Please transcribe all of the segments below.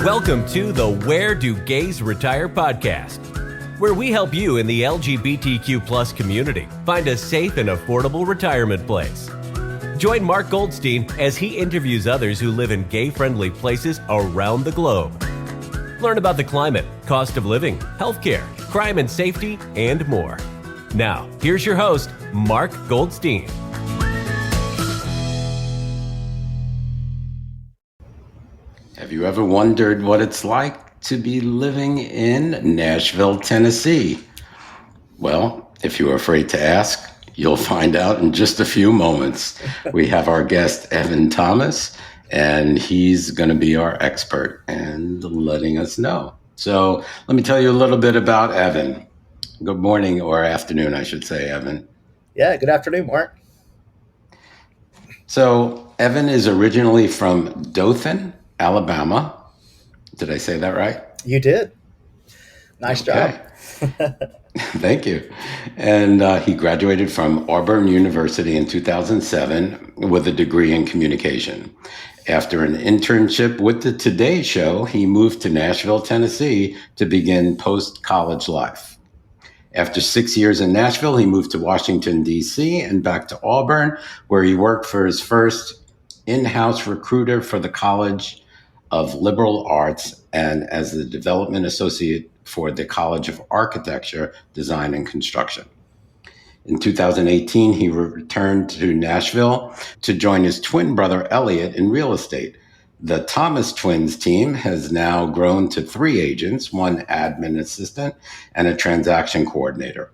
Welcome to the Where Do Gays Retire podcast, where we help you in the LGBTQ plus community find a safe and affordable retirement place. Join Mark Goldstein as he interviews others who live in gay-friendly places around the globe. Learn about the climate, cost of living, healthcare, crime and safety, and more. Now, here's your host, Mark Goldstein. Have you ever wondered what it's like to be living in Nashville, Tennessee? Well, if you're afraid to ask, you'll find out in just a few moments. We have our guest, Evan Thomas, and he's going to be our expert and letting us know. So let me tell you a little bit about Evan. Good morning, or afternoon, I should say, Evan. Yeah, good afternoon, Mark. So Evan is originally from Dothan, Alabama. Did I say that right? You did. Nice job. Thank you. And he graduated from Auburn University in 2007 with a degree in communication. After an internship with the Today Show, he moved to Nashville, Tennessee to begin post-college life. After 6 years in Nashville, he moved to Washington, D.C. and back to Auburn, where he worked for his first in-house recruiter for the College of Liberal Arts and as the development associate for the College of Architecture, Design, and Construction. In 2018, he returned to Nashville to join his twin brother, Elliot, in real estate. The Thomas twins team has now grown to 3 agents, 1 admin assistant, and a transaction coordinator.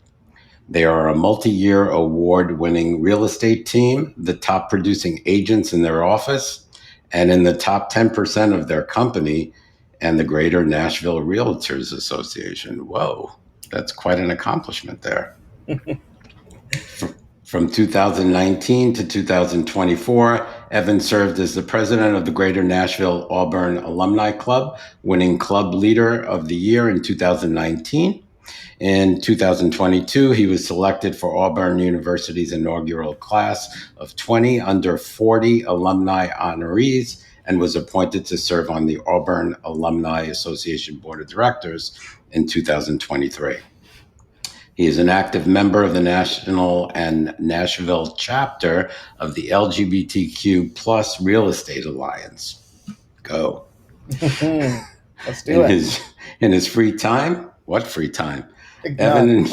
They are a multi-year award-winning real estate team, the top producing agents in their office, and in the top 10% of their company and the Greater Nashville Realtors Association. Whoa, that's quite an accomplishment there. From 2019 to 2024, Evan served as the president of the Greater Nashville Auburn Alumni Club, winning Club Leader of the Year in 2019. In 2022, he was selected for Auburn University's inaugural class of 20 under 40 alumni honorees and was appointed to serve on the Auburn Alumni Association Board of Directors in 2023. He is an active member of the National and Nashville chapter of the LGBTQ plus Real Estate Alliance. Go. Let's do it. In his free time, what free time? Evan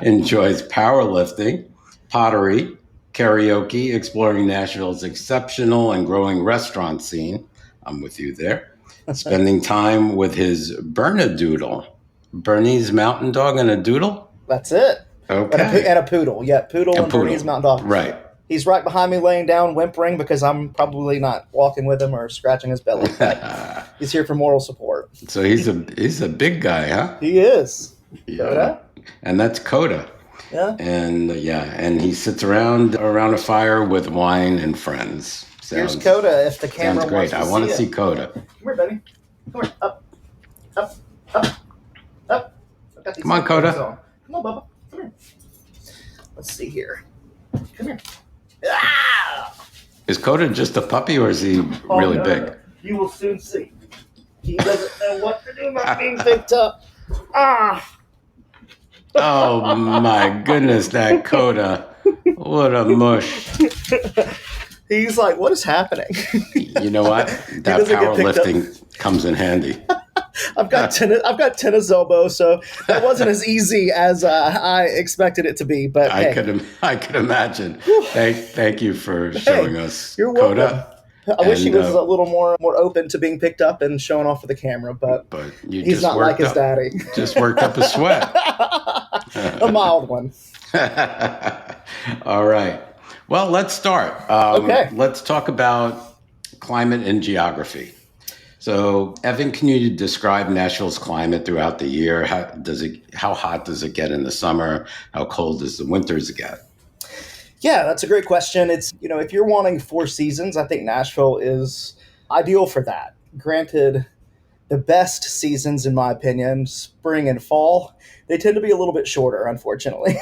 enjoys powerlifting, pottery, karaoke, exploring Nashville's exceptional and growing restaurant scene. I'm with you there. Spending time with his Bernedoodle. Bernese Mountain Dog and a doodle? That's it. Okay. And a poodle. Yeah, poodle and Bernese Mountain Dog. Right. He's right behind me laying down, whimpering, because I'm probably not walking with him or scratching his belly. But he's here for moral support. So he's a big guy, huh? He is. Yeah. Coda? And that's Coda. Yeah. And he sits around a fire with wine and friends. Here's Coda if the camera sounds great. wants to I want to see see Coda. Come here, buddy. Come here. Up. I've got these Come on, Coda. on. Come on, Bubba. Come here. Let's see here. Come here. Ah! Is Coda just a puppy or is he really big? You will soon see. He doesn't know what to do about being picked up. Ah! Oh my goodness, that Coda. What a mush. He's like, what is happening? You know what? That powerlifting comes in handy. I've got tennis elbow, so that wasn't as easy as I expected it to be. But I could imagine. Thank you for showing us you're welcome. Coda. I wish he was a little more open to being picked up and shown off for the camera, but he's not like his daddy. Just worked up a sweat. A mild one. All right. Well, let's start. Okay. Let's talk about climate and geography. So, Evan, can you describe Nashville's climate throughout the year? How hot does it get in the summer? How cold does the winters get? Yeah, that's a great question. It's, if you're wanting 4 seasons, I think Nashville is ideal for that. Granted, the best seasons, in my opinion, spring and fall, they tend to be a little bit shorter, unfortunately.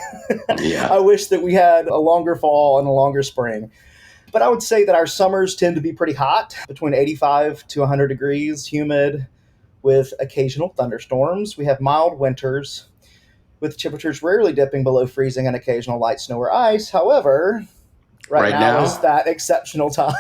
Yeah. I wish that we had a longer fall and a longer spring. But I would say that our summers tend to be pretty hot, between 85 to 100 degrees, humid, with occasional thunderstorms. We have mild winters, with temperatures rarely dipping below freezing and occasional light snow or ice. However, right Right now is now? that exceptional time.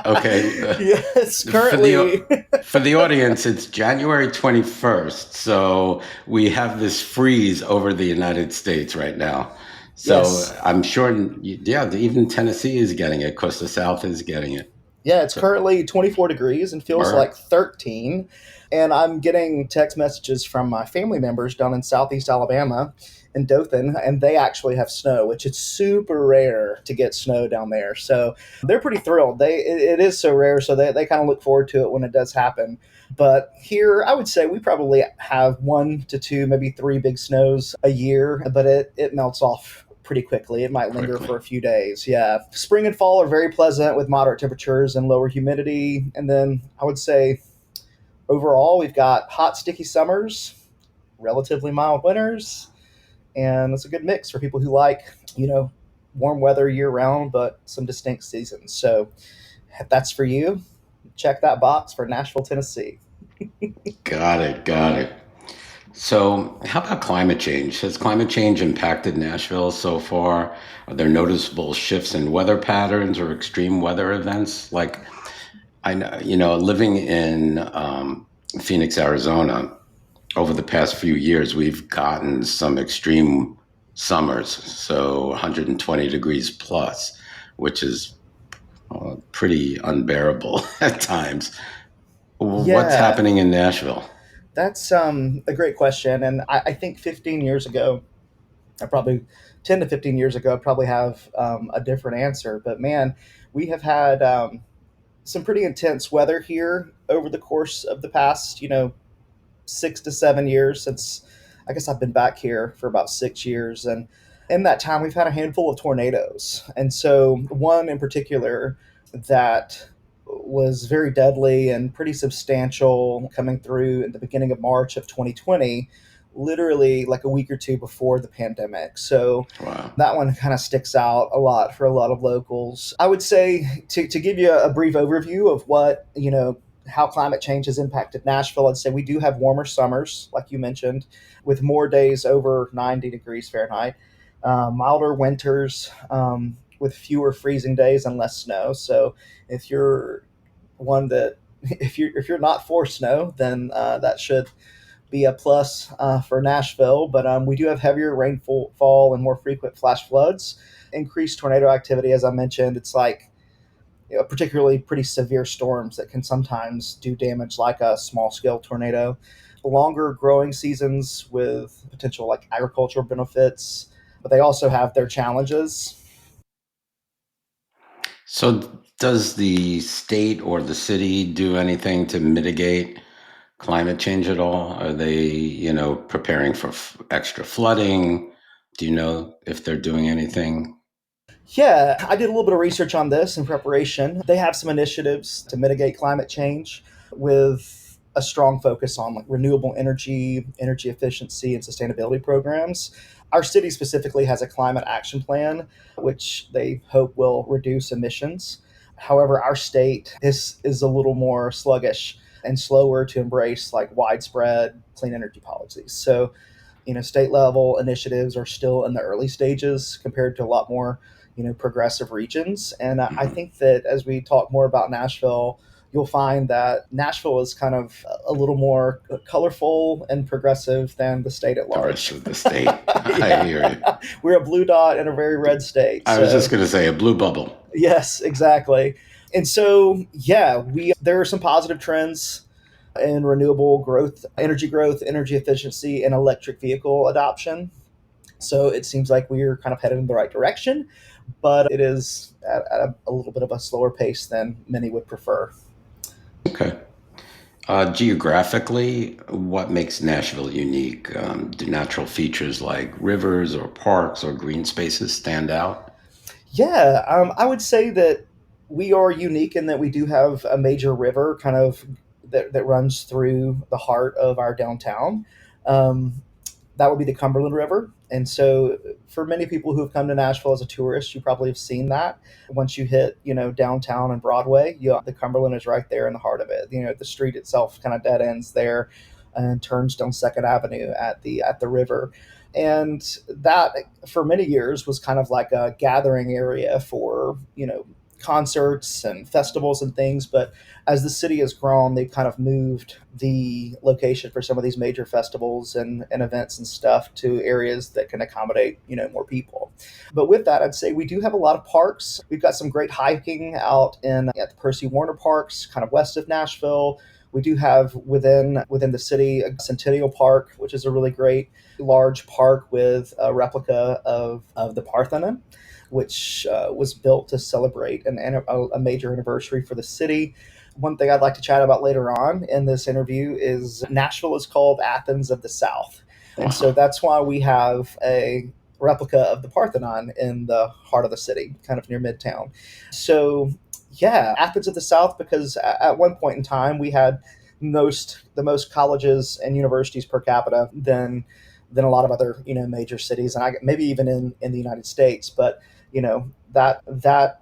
Okay. Yes, For currently. for the audience, it's January 21st. So we have this freeze over the United States right now. So Yes. I'm sure, yeah, even Tennessee is getting it because the South is getting it. Yeah, it's So, currently 24 degrees and all feels right. like 13. And I'm getting text messages from my family members down in Southeast Alabama in Dothan, and they actually have snow, which it's super rare to get snow down there. So they're pretty thrilled. It is so rare, so they kind of look forward to it when it does happen. But here, I would say we probably have 1 to 2, maybe 3 big snows a year, but it melts off pretty quickly. It might linger Quickly. for a few days. Yeah. Spring and fall are very pleasant with moderate temperatures and lower humidity. And then I would say overall, we've got hot, sticky summers, relatively mild winters, and it's a good mix for people who like, you know, warm weather year round, but some distinct seasons. So if that's for you, check that box for Nashville, Tennessee. Got it. Got it. So, how about climate change? Has climate change impacted Nashville so far? Are there noticeable shifts in weather patterns or extreme weather events? Like, I know, living in Phoenix, Arizona, over the past few years, we've gotten some extreme summers, so 120 degrees plus, which is pretty unbearable at times. What's Yeah, happening in Nashville? that's a great question. And I think 15 years ago, I probably 10 to 15 years ago, I probably have a different answer. But man, we have had some pretty intense weather here over the course of the past, 6 to 7 years since I guess I've been back here for about 6 years. And in that time, we've had a handful of tornadoes. And so, one in particular that was very deadly and pretty substantial coming through at the beginning of March of 2020, literally like a week or two before the pandemic. So, Wow. that one kind of sticks out a lot for a lot of locals. I would say to give you a brief overview of what, how climate change has impacted Nashville, I'd say we do have warmer summers, like you mentioned, with more days over 90 degrees Fahrenheit, milder winters with fewer freezing days and less snow. So if you're one that if you're not for snow, then that should be a plus for Nashville. But we do have heavier rainfall and more frequent flash floods, increased tornado activity. As I mentioned, it's like particularly pretty severe storms that can sometimes do damage like a small scale tornado. Longer growing seasons with potential like agricultural benefits, but they also have their challenges. So, does the state or the city do anything to mitigate climate change at all? Are they, preparing for extra flooding? Do you know if they're doing anything? Yeah, I did a little bit of research on this in preparation. They have some initiatives to mitigate climate change with a strong focus on like renewable energy, energy efficiency, and sustainability programs. Our city specifically has a climate action plan, which they hope will reduce emissions. However, our state is a little more sluggish and slower to embrace like widespread clean energy policies. So state level initiatives are still in the early stages compared to a lot more, progressive regions. And I Mhm. think that as we talk more about Nashville, you'll find that Nashville is kind of a little more colorful and progressive than the state at The rest large. of the state. I Yeah, hear you. we're a blue dot in a very red state. I was just So going to say a blue bubble. yes, exactly. And so, yeah, we there are some positive trends in renewable growth, energy efficiency, and electric vehicle adoption. So it seems like we're kind of headed in the right direction, but it is at a little bit of a slower pace than many would prefer. Okay. Geographically, what makes Nashville unique? Do natural features like rivers or parks or green spaces stand out? Yeah, I would say that we are unique in that we do have a major river kind of that runs through the heart of our downtown. Um, that would be the Cumberland River. And so for many people who have come to Nashville as a tourist, you probably have seen that. Once you hit, downtown and Broadway, the Cumberland is right there in the heart of it. The street itself kind of dead ends there and turns down Second Avenue at the river. And that for many years was kind of like a gathering area for, concerts and festivals and things. But as the city has grown, they've kind of moved the location for some of these major festivals and events and stuff to areas that can accommodate, more people. But with that, I'd say we do have a lot of parks. We've got some great hiking out at the Percy Warner Parks, kind of west of Nashville. We do have within the city a Centennial Park, which is a really great large park with a replica of the Parthenon, which was built to celebrate a major anniversary for the city. One thing I'd like to chat about later on in this interview is Nashville is called Athens of the South. And so that's why we have a replica of the Parthenon in the heart of the city, kind of near Midtown. So yeah, Athens of the South, because at one point in time we had the most colleges and universities per capita than a lot of other major cities, and maybe even in the United States. But that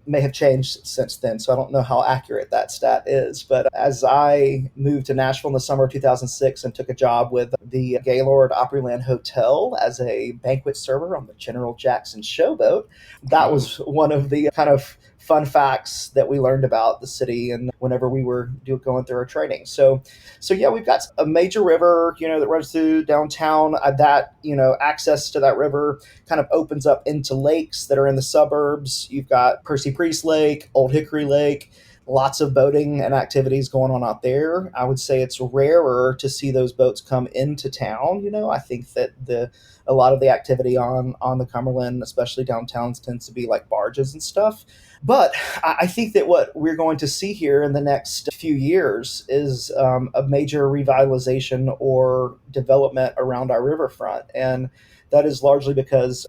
may have changed since then, so I don't know how accurate that stat is. But as I moved to Nashville in the summer of 2006 and took a job with the Gaylord Opryland Hotel as a banquet server on the General Jackson Showboat, that was one of the kind of fun facts that we learned about the city and whenever we were going through our training. So yeah, we've got a major river, that runs through downtown. That, access to that river kind of opens up into lakes that are in the suburbs. You've got Percy Priest Lake, Old Hickory Lake, lots of boating and activities going on out there. I would say it's rarer to see those boats come into town. I think that a lot of the activity on the Cumberland, especially downtown, tends to be like barges and stuff. But I think that what we're going to see here in the next few years is a major revitalization or development around our riverfront. And that is largely because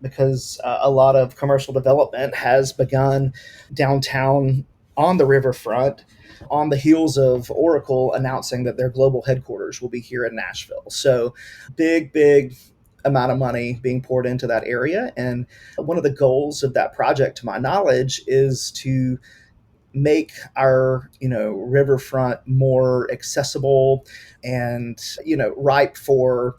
a lot of commercial development has begun downtown on the riverfront on the heels of Oracle announcing that their global headquarters will be here in Nashville. So big amount of money being poured into that area. And one of the goals of that project, to my knowledge, is to make our, riverfront more accessible and, ripe for,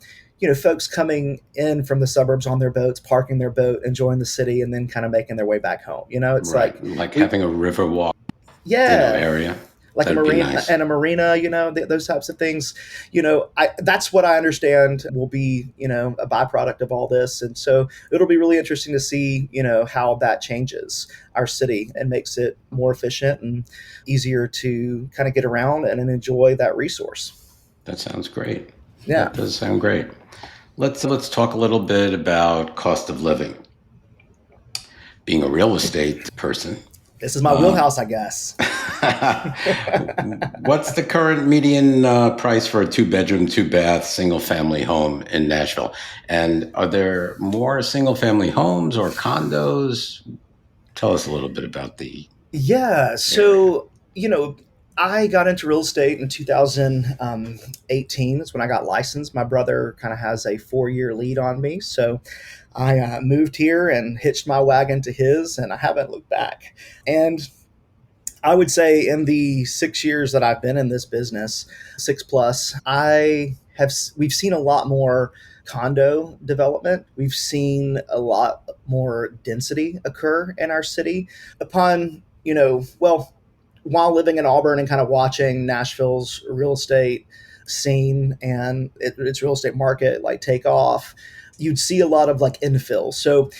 folks coming in from the suburbs on their boats, parking their boat, enjoying the city, and then kind of making their way back home. It's right. like having a river walk area. Like That'd a marina nice. and a marina, those types of things. That's what I understand will be, a byproduct of all this. And so it'll be really interesting to see, how that changes our city and makes it more efficient and easier to kind of get around and enjoy that resource. That sounds great. Yeah. That does sound great. Let's talk a little bit about cost of living. Being a real estate person, this is my wheelhouse, I guess. What's the current median price for a 2-bedroom, 2-bath, single-family home in Nashville? And are there more single-family homes or condos? Tell us a little bit about the Yeah. So, I got into real estate in 2018. That's when I got licensed. My brother kind of has a 4-year lead on me. So I moved here and hitched my wagon to his, and I haven't looked back. And I would say in the 6 years that I've been in this business, 6+, we've seen a lot more condo development. We've seen a lot more density occur in our city upon, while living in Auburn and kind of watching Nashville's real estate scene and its real estate market like take off, you'd see a lot of like infill. So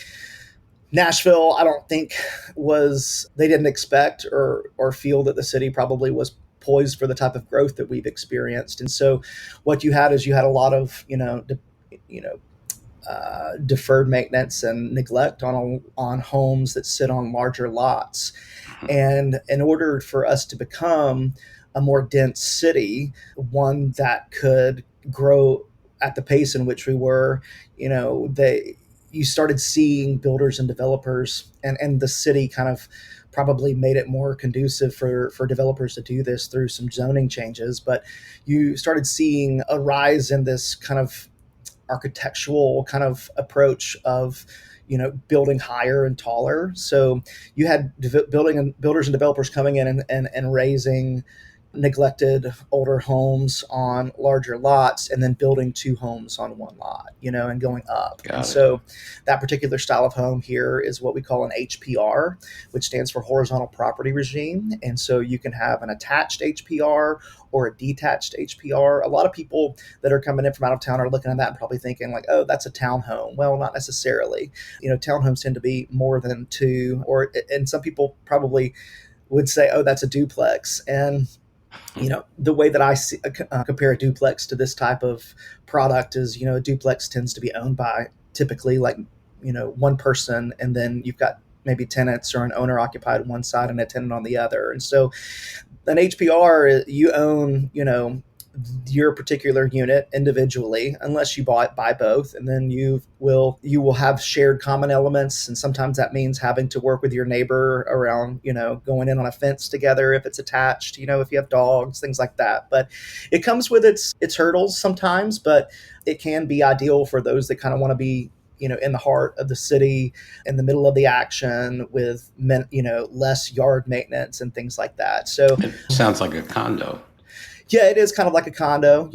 Nashville, I don't think they didn't expect or feel that the city probably was poised for the type of growth that we've experienced. And so what you had a lot of, deferred maintenance and neglect on homes that sit on larger lots. And in order for us to become a more dense city, one that could grow at the pace in which we were, you started seeing builders and developers, and the city kind of probably made it more conducive for developers to do this through some zoning changes. But you started seeing a rise in this kind of architectural kind of approach of, building higher and taller. So you had builders and developers coming in and raising neglected older homes on larger lots and then building two homes on one lot, and going up. Got it. So that particular style of home here is what we call an HPR, which stands for horizontal property regime. And so you can have an attached HPR or a detached HPR. A lot of people that are coming in from out of town are looking at that and probably thinking like, oh, that's a townhome. Well, not necessarily. Townhomes tend to be more than two, and some people probably would say, oh, that's a duplex. And the way that I compare a duplex to this type of product is, a duplex tends to be owned by typically like, one person, and then you've got maybe tenants or an owner occupied on one side and a tenant on the other. And so an HPR, you own, your particular unit individually, unless you buy both, and then you will have shared common elements, and sometimes that means having to work with your neighbor around, going in on a fence together if it's attached, if you have dogs, things like that. But it comes with its hurdles sometimes, but it can be ideal for those that kind of want to be, in the heart of the city, in the middle of the action, with less yard maintenance and things like that. So it sounds like a condo. Yeah, it is kind of like a condo.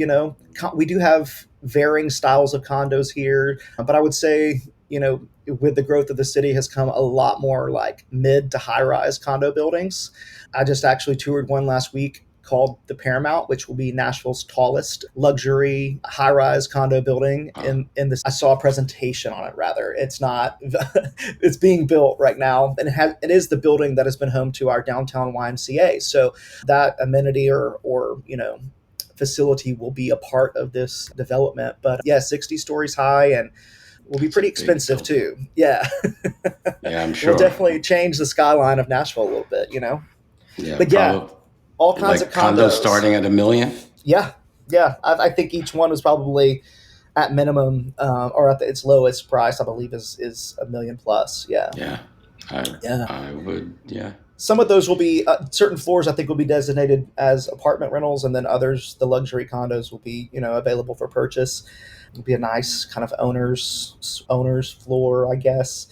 We do have varying styles of condos here, but I would say, with the growth of the city has come a lot more like mid to high rise condo buildings. I just actually toured one last week called the Paramount, which will be Nashville's tallest luxury high-rise condo building. In this, I saw a presentation on it. Rather, it's not. It's being built right now, and it is the building that has been home to our downtown YMCA. So that amenity or facility will be a part of this development. But yeah, 60 stories high and will be pretty expensive too. Yeah. Yeah, I'm sure. Will definitely change the skyline of Nashville a little bit. Yeah, but yeah. All kinds of condos starting at $1 million. Yeah. I think each one was probably at minimum or at its lowest price, I believe, is $1 million plus. Yeah. Yeah. I would. Yeah. Some of those will be certain floors. I think will be designated as apartment rentals, and then others, the luxury condos, will be available for purchase. It'll be a nice kind of owner's floor, I guess.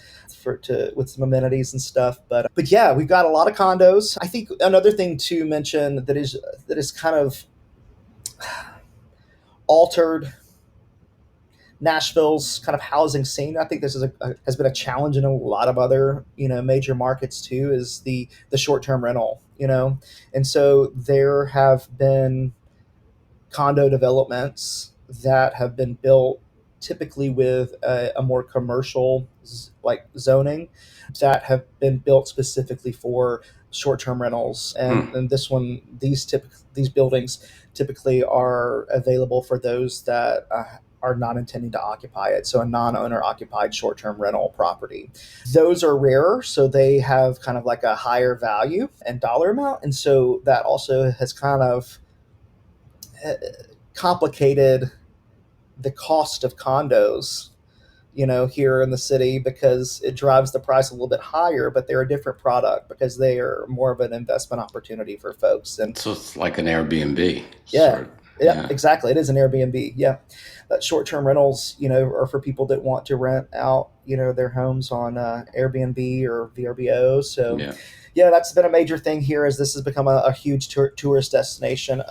With some amenities and stuff, but yeah, we've got a lot of condos. I think another thing to mention that is kind of altered Nashville's kind of housing scene. I think this has been a challenge in a lot of other major markets too. Is the short-term rental, and so there have been condo developments that have been built typically with a more commercial like zoning that have been built specifically for short-term rentals. And these buildings typically are available for those that are not intending to occupy it. So a non-owner occupied short-term rental property. Those are rarer, so they have kind of like a higher value and dollar amount. And so that also has kind of complicated the cost of condos, here in the city, because it drives the price a little bit higher, but they're a different product because they are more of an investment opportunity for folks. And so it's like an Airbnb. Yeah, exactly. It is an Airbnb. Yeah. But short-term rentals, are for people that want to rent out, their homes on Airbnb or VRBO. So yeah, that's been a major thing here, as this has become a huge tourist destination,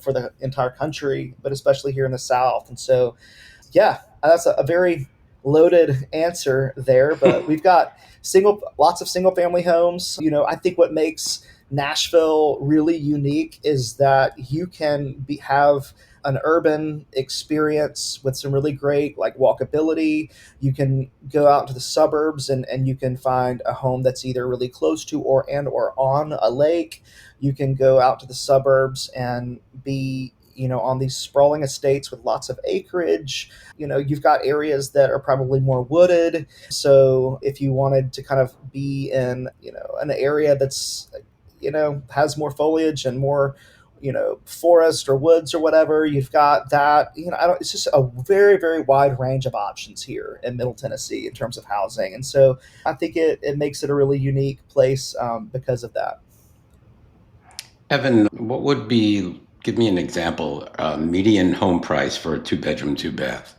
for the entire country, but especially here in the South. And so, yeah, that's a very loaded answer there, but we've got lots of single family homes. I think what makes Nashville really unique is that you can have an urban experience with some really great like walkability. You can go out to the suburbs and you can find a home that's either really close to or on a lake. You can go out to the suburbs and be on these sprawling estates with lots of acreage. You've got areas that are probably more wooded. So if you wanted to kind of be in, an area that's, has more foliage and more, forest or woods or whatever, you've got that. It's just a very, very wide range of options here in Middle Tennessee in terms of housing. And so I think it makes it a really unique place because of that. Evan, give me an example, median home price for a 2-bedroom, 2-bath.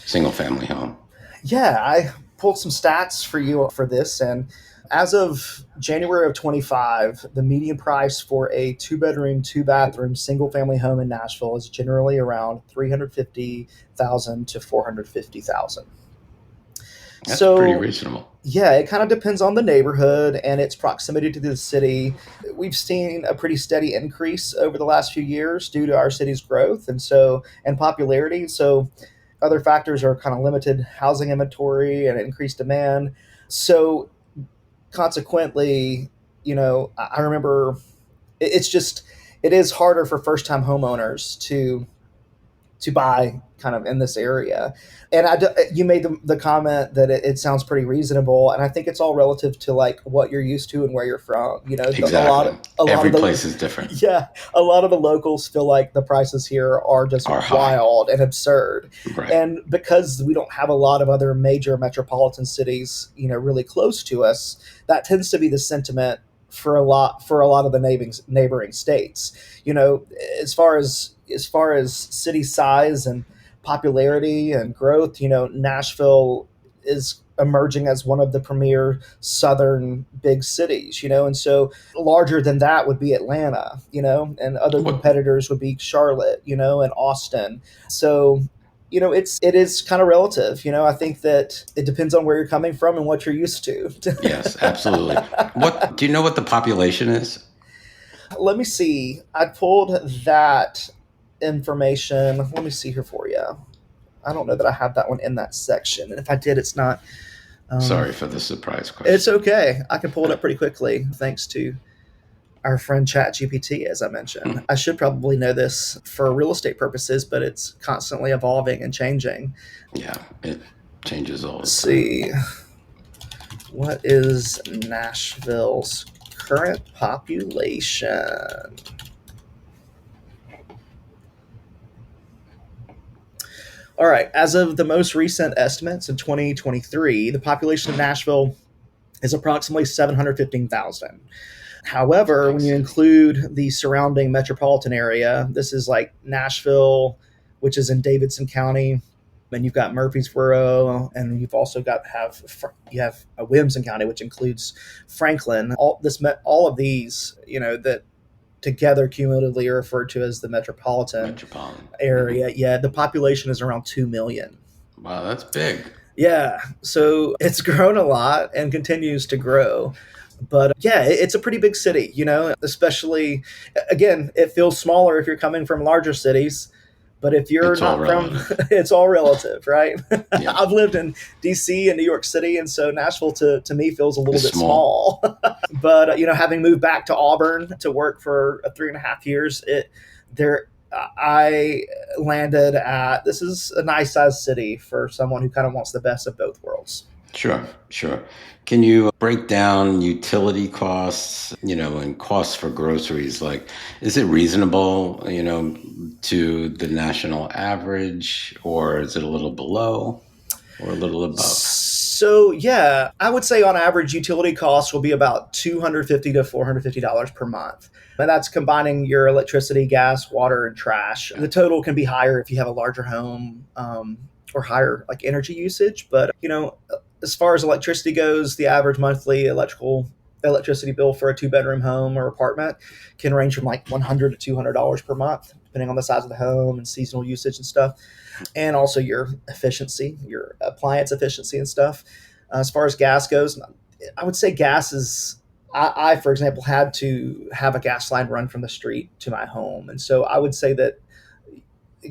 single family home? Yeah, I pulled some stats for you for this, and as of January of 25, the median price for a two-bedroom, two-bathroom, single-family home in Nashville is generally around 350,000 to 450,000. That's pretty So, reasonable. yeah, it kind of depends on the neighborhood and its proximity to the city. We've seen a pretty steady increase over the last few years due to our city's growth and popularity. So, other factors are kind of limited housing inventory and increased demand. So, consequently, I remember it's just it is harder for first time homeowners to buy kind of in this area. And you made the comment that it sounds pretty reasonable, and I think it's all relative to like what you're used to and where you're from. Exactly. A lot Every of place the is different. yeah, a lot of the locals feel like the prices here are just Are high. wild and absurd. Right. And because we don't have a lot of other major metropolitan cities, really close to us, that tends to be the sentiment for a lot of the neighboring states. You know, as far as city size and popularity and growth, Nashville is emerging as one of the premier southern big cities, and so larger than that would be Atlanta, and other What competitors would be Charlotte, and Austin. So, it is kind of relative. I think that it depends on where you're coming from and what you're used to. Yes, absolutely. What do you know what the population is? Let me see. I pulled that information. Let me see here for you. I don't know that I have that one in that section. And if I did, it's not. Sorry for the surprise It's question. okay. I can pull it up pretty quickly thanks to our friend ChatGPT, as I mentioned. I should probably know this for real estate purposes, but it's constantly evolving and changing. Yeah, it changes all the Let's time. see. What is Nashville's current population? All right. As of the most recent estimates in 2023, the population of Nashville is approximately 715,000. However, when you Thanks. include the surrounding metropolitan area, this is like Nashville, which is in Davidson County, and you've got Murfreesboro, and you've also you have Williamson County, which includes Franklin. All of these, that together cumulatively are referred to as the metropolitan Metropolitan. area. Yeah, the population is around 2 million. Wow, that's big. Yeah, so it's grown a lot and continues to grow. But yeah, it's a pretty big city, especially, again, it feels smaller if you're coming from larger cities. But if you're It's all not from, relative. it's all relative, right? Yeah, I've lived in DC and New York City, and so Nashville to me feels a little it's bit small. small. But having moved back to Auburn to work for 3.5 years, there I landed at this is a nice sized city for someone who kind of wants the best of both worlds. Sure, sure. Can you break down utility costs, and costs for groceries? Like, is it reasonable, to the national average, or is it a little below or a little above? So yeah, I would say on average utility costs will be about $250 to $450 per month. And that's combining your electricity, gas, water, and trash. Yeah. The total can be higher if you have a larger home, or higher like energy usage. But as far as electricity goes, the average monthly electricity bill for a two-bedroom home or apartment can range from like $100 to $200 per month, depending on the size of the home and seasonal usage and stuff, and also your efficiency, your appliance efficiency and stuff. As far as gas goes, I would say gas is. For example, had to have a gas line run from the street to my home, and so I would say that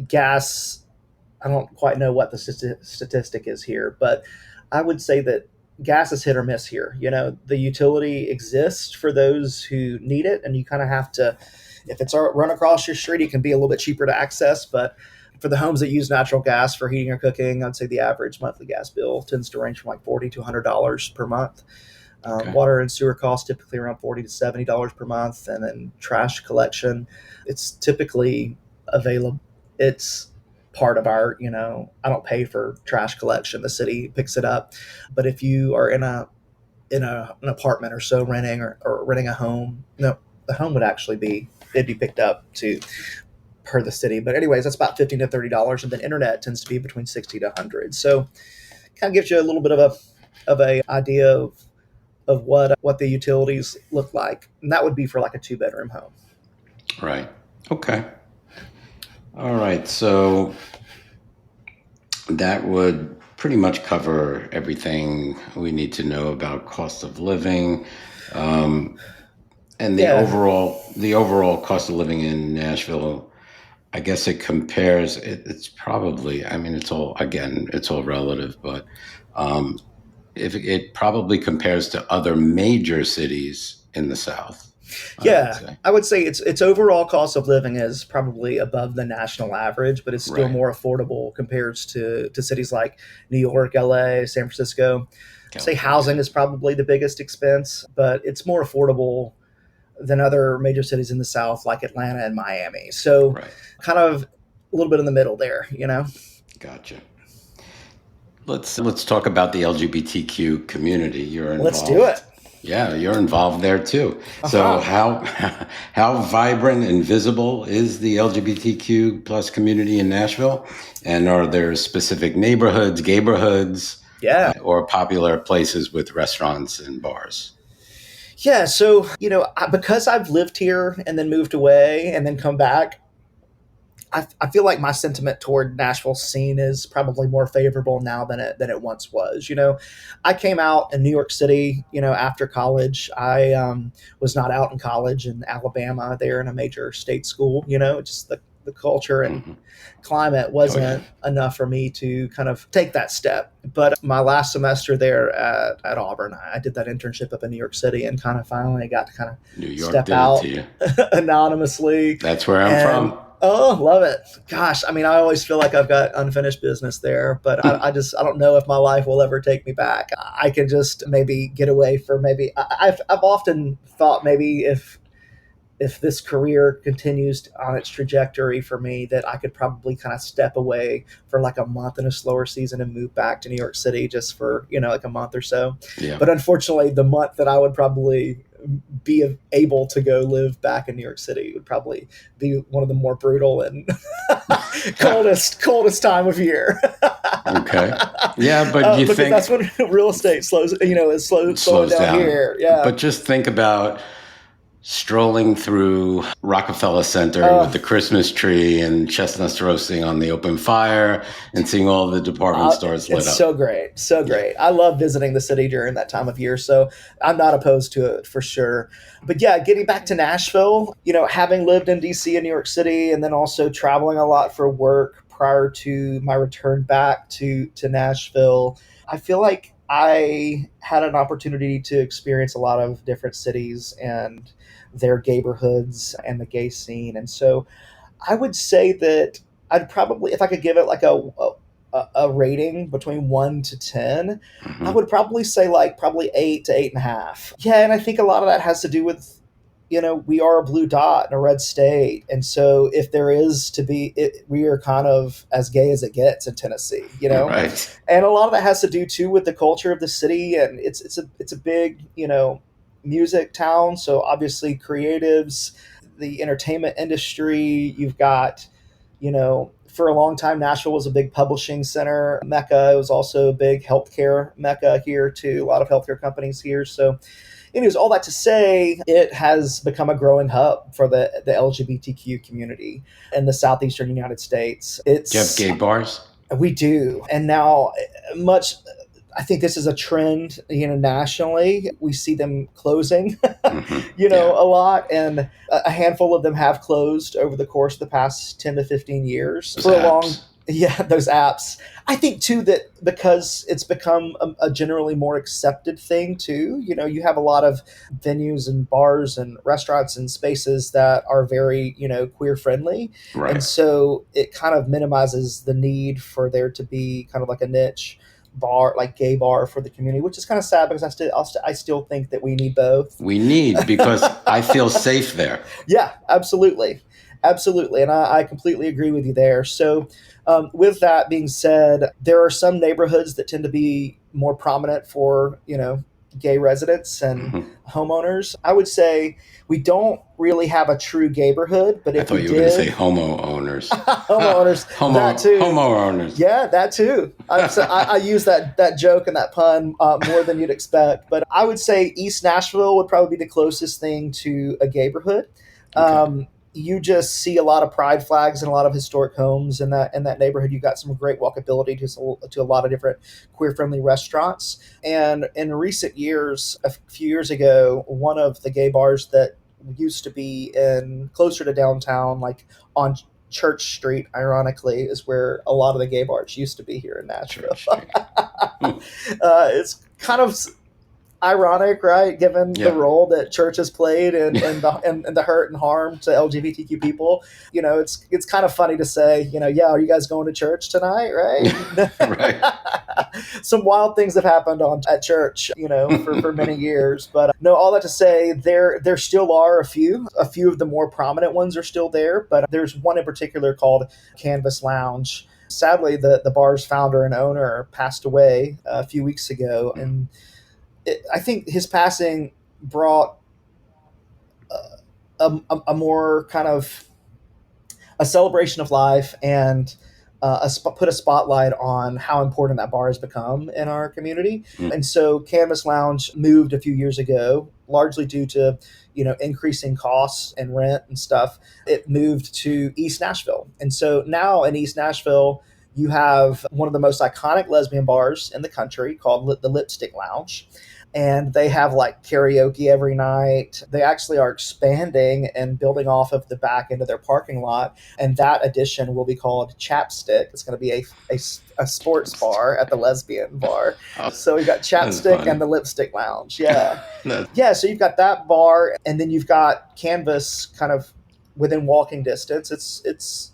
gas. I don't quite know what the statistic is here, but I would say that gas is hit or miss here. The utility exists for those who need it, and you kind of have to. If it's run across your street, it can be a little bit cheaper to access, but for the homes that use natural gas for heating or cooking, I'd say the average monthly gas bill tends to range from like $40 to $100 per month. Okay. Water and sewer costs typically around $40 to $70 per month, and then trash collection, it's typically available. It's part of our, I don't pay for trash collection. The city picks it up, but if you are in an apartment or so renting or renting a home, no, the home would actually be it'd be picked up too. per the city. But anyways, that's about $15 to $30. And then internet tends to be between 60 to 100. So kind of gives you a little bit of a idea of what the utilities look like. And that would be for like a 2-bedroom home. Right. Okay. All right. So that would pretty much cover everything we need to know about cost of living, and the overall cost of living in Nashville. I guess it compares. It's probably. I mean, it's all relative, but if it probably compares to other major cities in the South. I would say its overall cost of living is probably above the national average, but it's still more affordable compared to cities like New York, LA, San Francisco. Say housing is probably the biggest expense, but it's more affordable than other major cities in the South like Atlanta and Miami. So kind of a little bit in the middle there, Gotcha. Let's talk about the LGBTQ community. You're involved. Let's do it. Yeah, you're involved there too. So how vibrant and visible is the LGBTQ plus community in Nashville? And are there specific neighborhoods, gayborhoods, or popular places with restaurants and bars? Yeah, so, because I've lived here and then moved away and then come back, I feel like my sentiment toward Nashville's scene is probably more favorable now than it once was. I came out in New York City, after college. I was not out in college in Alabama there in a major state school. Just the culture and climate wasn't enough for me to kind of take that step. But my last semester there at Auburn, I did that internship up in New York City and kind of finally got to kind of step out anonymously. That's where I'm from. Oh, love it. Gosh, I mean, I always feel like I've got unfinished business there, but I don't know if my life will ever take me back. I can just maybe get away for I've often thought maybe if this career continues on its trajectory for me, that I could probably kind of step away for like a month in a slower season and move back to New York City just for, like a month or so. Yeah. But unfortunately, the month that I would probably be able to go live back in New York City would probably be one of the more brutal and coldest time of year. Okay. Yeah, but you think that's when real estate slows down here. Yeah. But just think about strolling through Rockefeller Center with the Christmas tree and chestnuts roasting on the open fire and seeing all the department stores lit up. It's so great. So great. I love visiting the city during that time of year. So I'm not opposed to it for sure. But yeah, getting back to Nashville, having lived in DC and New York City and then also traveling a lot for work prior to my return back to Nashville, I feel like I had an opportunity to experience a lot of different cities and their gayborhoods and the gay scene. And so I would say that I'd probably, if I could give it like a rating between 1 to 10, I would probably say like probably 8 to 8.5. Yeah. And I think a lot of that has to do with, we are a blue dot in a red state. And so if there is to be, we are kind of as gay as it gets in Tennessee, Right. And a lot of that has to do too with the culture of the city. And it's a big, music town. So obviously creatives, the entertainment industry, you've got, for a long time, Nashville was a big publishing center mecca. It was also a big healthcare mecca here too. A lot of healthcare companies here. So anyways, all that to say, it has become a growing hub for the LGBTQ community in the southeastern United States. Do you have gay bars? We do. And now I think this is a trend, nationally. We see them closing, a lot. And a handful of them have closed over the course of the past 10 to 15 years. Those apps. I think, too, that because it's become a generally more accepted thing, too. You have a lot of venues and bars and restaurants and spaces that are very, queer friendly. Right. And so it kind of minimizes the need for there to be kind of like a niche bar, like gay bar for the community, which is kind of sad because I still think that we need both. We need, because I feel safe there. Yeah, absolutely. Absolutely. And I completely agree with you there. So with that being said, there are some neighborhoods that tend to be more prominent for, gay residents and Mm-hmm. homeowners. I would say we don't really have a true gayborhood, but I if thought we you were going to say did, homo owners. homeowners, that too. Homo owners. Yeah, that too. I use that joke and that pun more than you'd expect. But I would say East Nashville would probably be the closest thing to a gayborhood. Okay. You just see a lot of pride flags and a lot of historic homes in that neighborhood. You got some great walkability to a lot of different queer friendly restaurants. And in recent years, a few years ago, one of the gay bars that used to be in closer to downtown, like on Church Street, ironically, is where a lot of the gay bars used to be here in Nashville. Church Street. It's kind of ironic, right? Given the role that church has played in the hurt and harm to LGBTQ people, it's kind of funny to say, yeah, are you guys going to church tonight, right? Right. Some wild things have happened at church, for many years. But no, all that to say, there still are a few of the more prominent ones are still there, but there's one in particular called Canvas Lounge. Sadly, the bar's founder and owner passed away a few weeks ago, and I think his passing brought a more kind of a celebration of life and put a spotlight on how important that bar has become in our community. Mm. And so Canvas Lounge moved a few years ago, largely due to increasing costs and rent and stuff. It moved to East Nashville. And so now in East Nashville, you have one of the most iconic lesbian bars in the country called the Lipstick Lounge. And they have like karaoke every night. They actually are expanding and building off of the back end of their parking lot. And that addition will be called Chapstick. It's going to be a sports bar at the lesbian bar. Oh, so we've got Chapstick and the Lipstick Lounge. Yeah. Yeah. So you've got that bar, and then you've got Canvas kind of within walking distance. It's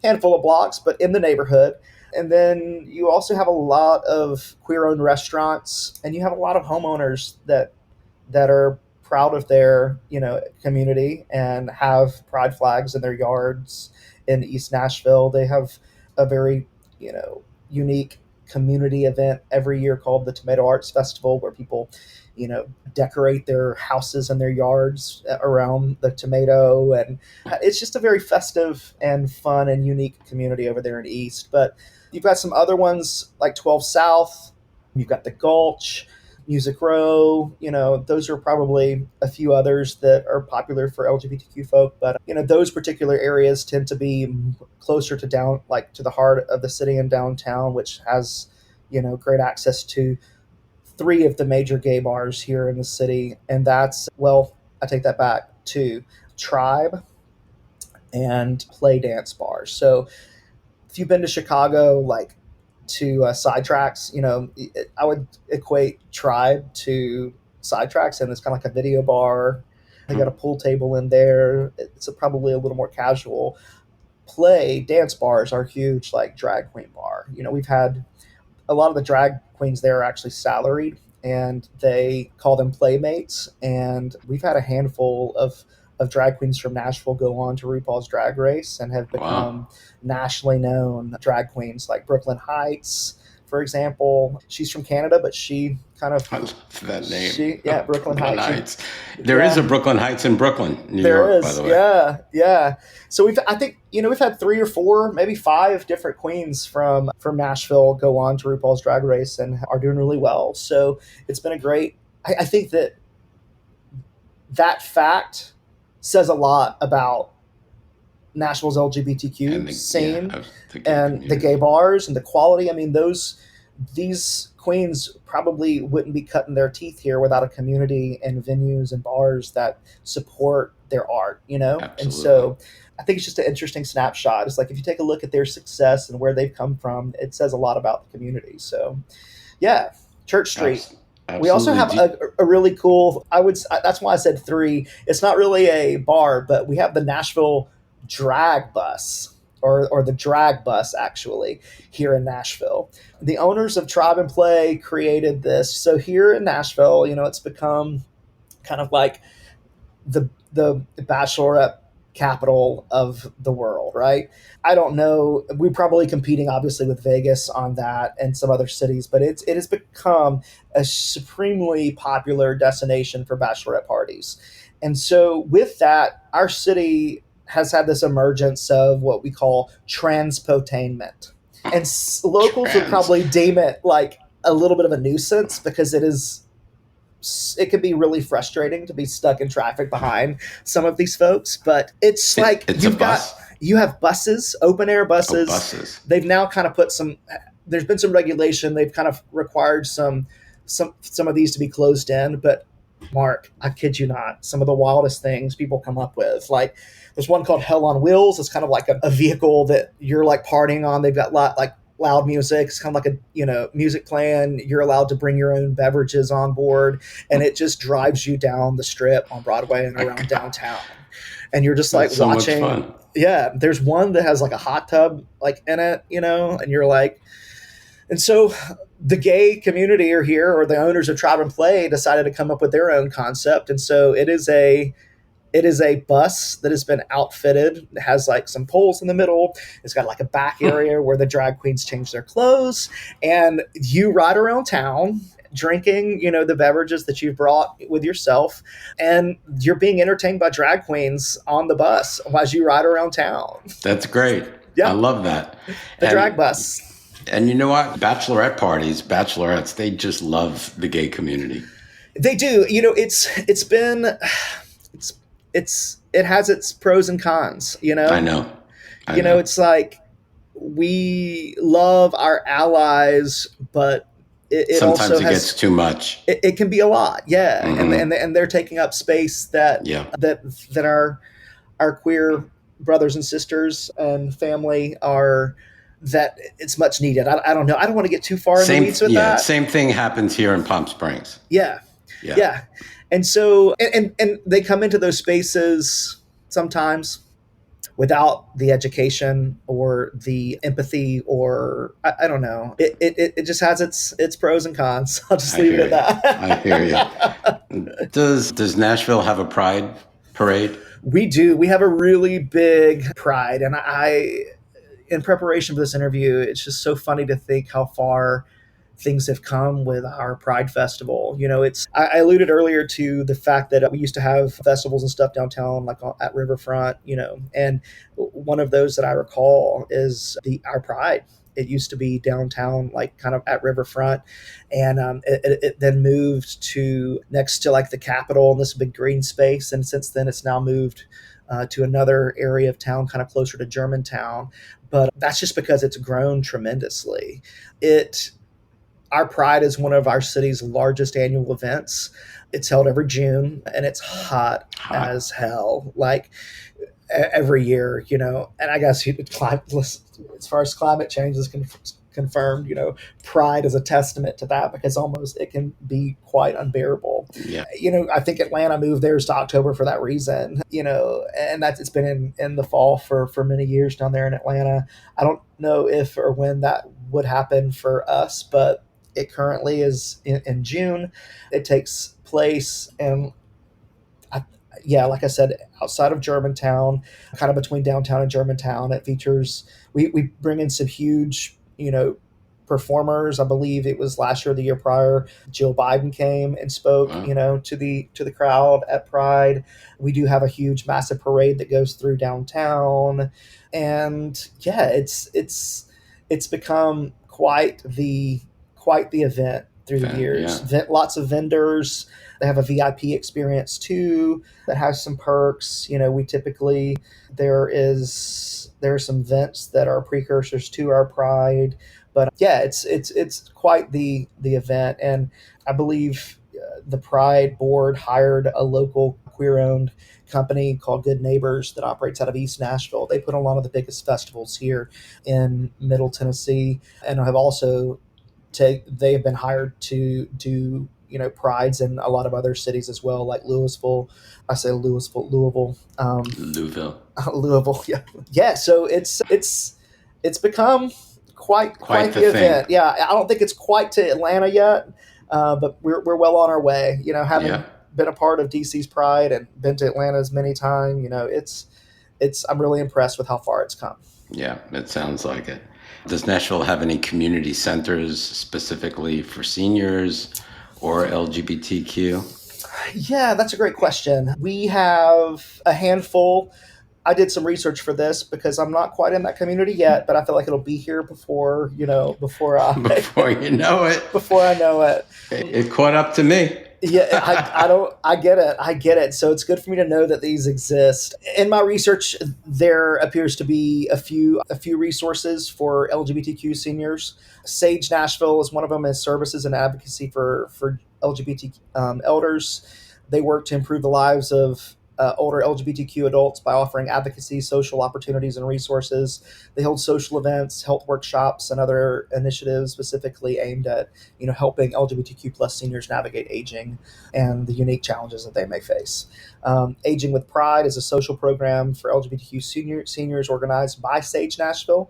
handful of blocks, but in the neighborhood. And then you also have a lot of queer-owned restaurants, and you have a lot of homeowners that are proud of their community and have pride flags in their yards in East Nashville. They have a very unique community event every year called the Tomato Arts Festival, where people decorate their houses and their yards around the tomato, and it's just a very festive and fun and unique community over there in East. But you've got some other ones like 12 South, you've got the Gulch, Music Row, those are probably a few others that are popular for LGBTQ folk. But, those particular areas tend to be closer to to the heart of the city and downtown, which has, great access to 3 of the major gay bars here in the city. And that's, I take that back, to Tribe and Play Dance bars. So if you've been to Chicago, like to Sidetracks, I would equate Tribe to Sidetracks, and it's kind of like a video bar. They got a pool table in there. It's probably a little more casual. Play Dance bars are huge, like drag queen bar. We've had a lot of the drag queens there are actually salaried, and they call them playmates. And we've had a handful of drag queens from Nashville go on to RuPaul's Drag Race and have become nationally known drag queens, like Brooklyn Heights, for example. She's from Canada, but she kind of... I love that name. Brooklyn Heights. There is a Brooklyn Heights in Brooklyn, New York, is, by the way. Yeah. So we've had 3 or 4, maybe 5 different queens from Nashville go on to RuPaul's Drag Race and are doing really well. So it's been a great... I think that fact says a lot about Nashville's LGBTQ scene and the gay bars and the quality. I mean, these queens probably wouldn't be cutting their teeth here without a community and venues and bars that support their art, Absolutely. And so I think it's just an interesting snapshot. It's like, if you take a look at their success and where they've come from, it says a lot about the community. So yeah, Church Street. Absolutely. We also have a really cool, that's why I said 3. It's not really a bar, but we have the Nashville Drag Bus, or the Drag Bus, actually, here in Nashville. The owners of Tribe and Play created this. So here in Nashville, it's become kind of like the bachelorette capital of the world, right? I don't know. We're probably competing, obviously, with Vegas on that and some other cities, but it has become a supremely popular destination for bachelorette parties. And so, with that, our city has had this emergence of what we call transpotainment. And locals would probably deem it like a little bit of a nuisance because it can be really frustrating to be stuck in traffic behind some of these folks, but it's like you have buses, open air buses. Buses. They've now kind of there's been some regulation. They've kind of required some of these to be closed in, but Mark, I kid you not, some of the wildest things people come up with. Like there's one called Hell on Wheels. It's kind of like a vehicle that you're like partying on. They've got loud music. It's kind of like a music playing. You're allowed to bring your own beverages on board, and it just drives you down the strip on Broadway and around downtown. And you're just like so watching. Much fun. Yeah, there's one that has like a hot tub like in it, and you're like, and so the gay community are here, or the owners of Tribe and Play decided to come up with their own concept, and so it is a bus that has been outfitted. It has like some poles in the middle. It's got like a back area where the drag queens change their clothes, and you ride around town drinking, the beverages that you've brought with yourself, and you're being entertained by drag queens on the bus as you ride around town. That's great. Yeah. I love that. The drag bus. And you know what? Bachelorette parties, bachelorettes, they just love the gay community. They do. It has its pros and cons, I know. It's like we love our allies, but it sometimes also gets too much. It can be a lot, yeah. Mm-hmm. And they're taking up space that our queer brothers and sisters and family are. That it's much needed. I don't know. I don't want to get too far in the weeds with that. Same thing happens here in Palm Springs. Yeah. And so, and they come into those spaces sometimes without the education or the empathy, or I don't know. It just has its pros and cons. I'll just leave it at that. I hear you. Does Nashville have a pride parade? We do. We have a really big pride, and in preparation for this interview, it's just so funny to think how far things have come with our Pride Festival. I alluded earlier to the fact that we used to have festivals and stuff downtown, like at Riverfront, and one of those that I recall is our Pride. It used to be downtown, like kind of at Riverfront, and it then moved to next to like the Capitol and this big green space. And since then, it's now moved to another area of town, kind of closer to Germantown. But that's just because it's grown tremendously. Our Pride is one of our city's largest annual events. It's held every June, and it's hot as hell, like every year, And I guess as far as climate change is confirmed, Pride is a testament to that, because almost it can be quite unbearable. Yeah. I think Atlanta moved theirs to October for that reason, and it's been in the fall for many years down there in Atlanta. I don't know if or when that would happen for us, but it currently is in June. It takes place in, like I said, outside of Germantown, kind of between downtown and Germantown. It features, we bring in some huge, performers. I believe it was last year or the year prior, Jill Biden came and spoke, to the crowd at Pride. We do have a huge, massive parade that goes through downtown. And yeah, it's become quite the event through the years. Yeah. Lots of vendors. They have a VIP experience too that has some perks. We typically, there are some events that are precursors to our Pride, but yeah, it's quite the event. And I believe the Pride board hired a local queer-owned company called Good Neighbors that operates out of East Nashville. They put on a lot of the biggest festivals here in Middle Tennessee, and have also they have been hired to do prides in a lot of other cities as well, like Louisville. I say Louisville, Louisville. Louisville. Yeah. So it's become quite the event. Yeah, I don't think it's quite to Atlanta yet, but we're well on our way. Having been a part of DC's Pride and been to Atlanta as many times, I'm really impressed with how far it's come. Yeah, it sounds like it. Does Nashville have any community centers specifically for seniors or LGBTQ? Yeah, that's a great question. We have a handful. I did some research for this because I'm not quite in that community yet, but I feel like it'll be here before, before I Before you know it, before I know it. it caught up to me. Yeah, I get it. I get it. So it's good for me to know that these exist. In my research, there appears to be a few resources for LGBTQ seniors. Sage Nashville is one of them, as services and advocacy for LGBT elders. They work to improve the lives of older LGBTQ adults by offering advocacy, social opportunities, and resources. They hold social events, health workshops, and other initiatives specifically aimed at helping LGBTQ plus seniors navigate aging and the unique challenges that they may face. Aging with Pride is a social program for LGBTQ seniors organized by Sage Nashville.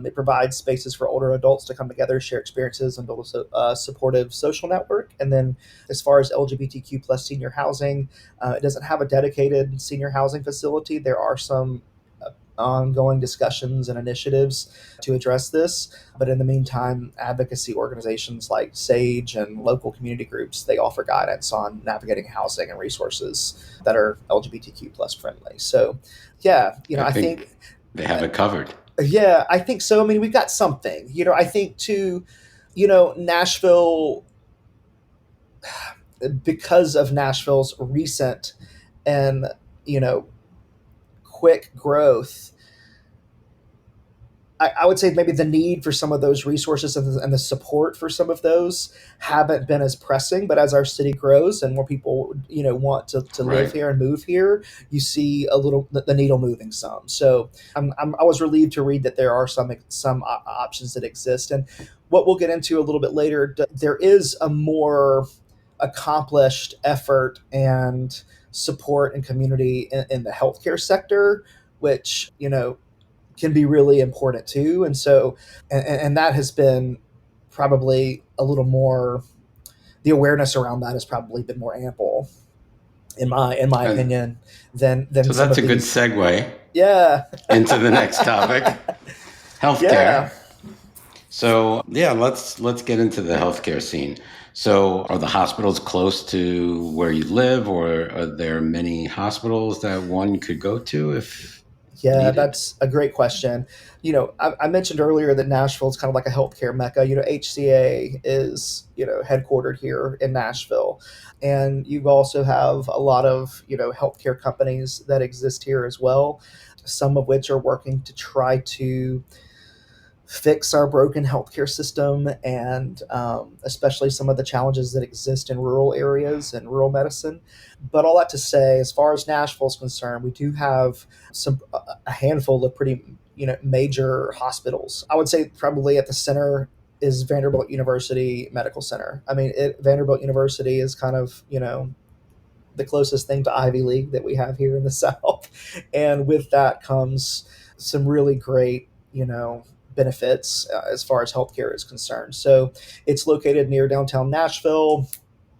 It provides spaces for older adults to come together, share experiences, and build a supportive social network. And then as far as LGBTQ plus senior housing, it doesn't have a dedicated senior housing facility. There are some ongoing discussions and initiatives to address this. But in the meantime, advocacy organizations like SAGE and local community groups, they offer guidance on navigating housing and resources that are LGBTQ plus friendly. So, yeah, I think they have it covered. Yeah, I think so. I mean, we've got something. I think too, Nashville, because of Nashville's recent and quick growth, I would say maybe the need for some of those resources and the support for some of those haven't been as pressing. But as our city grows and more people, want to live here and move here, you see the needle moving some. So I was relieved to read that there are some options that exist. And what we'll get into a little bit later, there is a more accomplished effort and support and community in the healthcare sector, which, can be really important too. And so, and that has been probably a little more, the awareness around that has probably been more ample in my opinion than so that's a good segue into the next topic, healthcare. Yeah. So let's get into the healthcare scene. So are the hospitals close to where you live, or are there many hospitals that one could go to if needed? That's a great question. I mentioned earlier that Nashville is kind of like a healthcare mecca. HCA is, headquartered here in Nashville. And you also have a lot of, healthcare companies that exist here as well, some of which are working to try to fix our broken healthcare system, and especially some of the challenges that exist in rural areas and rural medicine. But all that to say, as far as Nashville is concerned, we do have a handful of pretty major hospitals. I would say probably at the center is Vanderbilt University Medical Center. I mean, Vanderbilt University is kind of the closest thing to Ivy League that we have here in the South, and with that comes some really great benefits as far as healthcare is concerned. So it's located near downtown Nashville.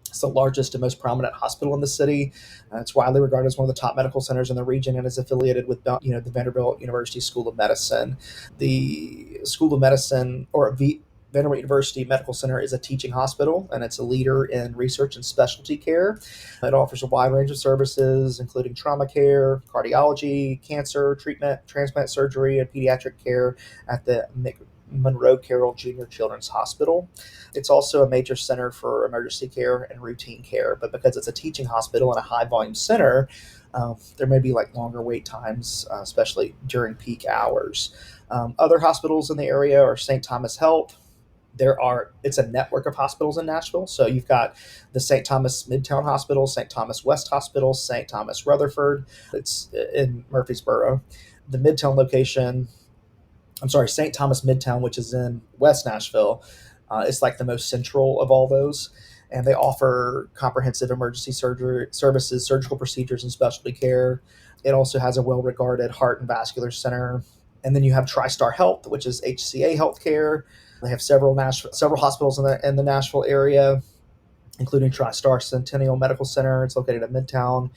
It's the largest and most prominent hospital in the city. It's widely regarded as one of the top medical centers in the region, and is affiliated with the Vanderbilt University School of Medicine. The School of Medicine, or Vanderbilt University Medical Center, is a teaching hospital, and it's a leader in research and specialty care. It offers a wide range of services, including trauma care, cardiology, cancer treatment, transplant surgery, and pediatric care at the Monroe Carroll Jr. Children's Hospital. It's also a major center for emergency care and routine care, but because it's a teaching hospital and a high volume center, there may be longer wait times, especially during peak hours. Other hospitals in the area are St. Thomas Health. It's a network of hospitals in Nashville. So you've got the St. Thomas Midtown Hospital, St. Thomas West Hospital, St. Thomas Rutherford. It's in Murfreesboro. The Midtown location, St. Thomas Midtown, which is in West Nashville, is the most central of all those. And they offer comprehensive emergency surgery services, surgical procedures, and specialty care. It also has a well-regarded heart and vascular center. And then you have TriStar Health, which is HCA Healthcare. They have several hospitals in the Nashville area, including TriStar Centennial Medical Center. It's located at Midtown.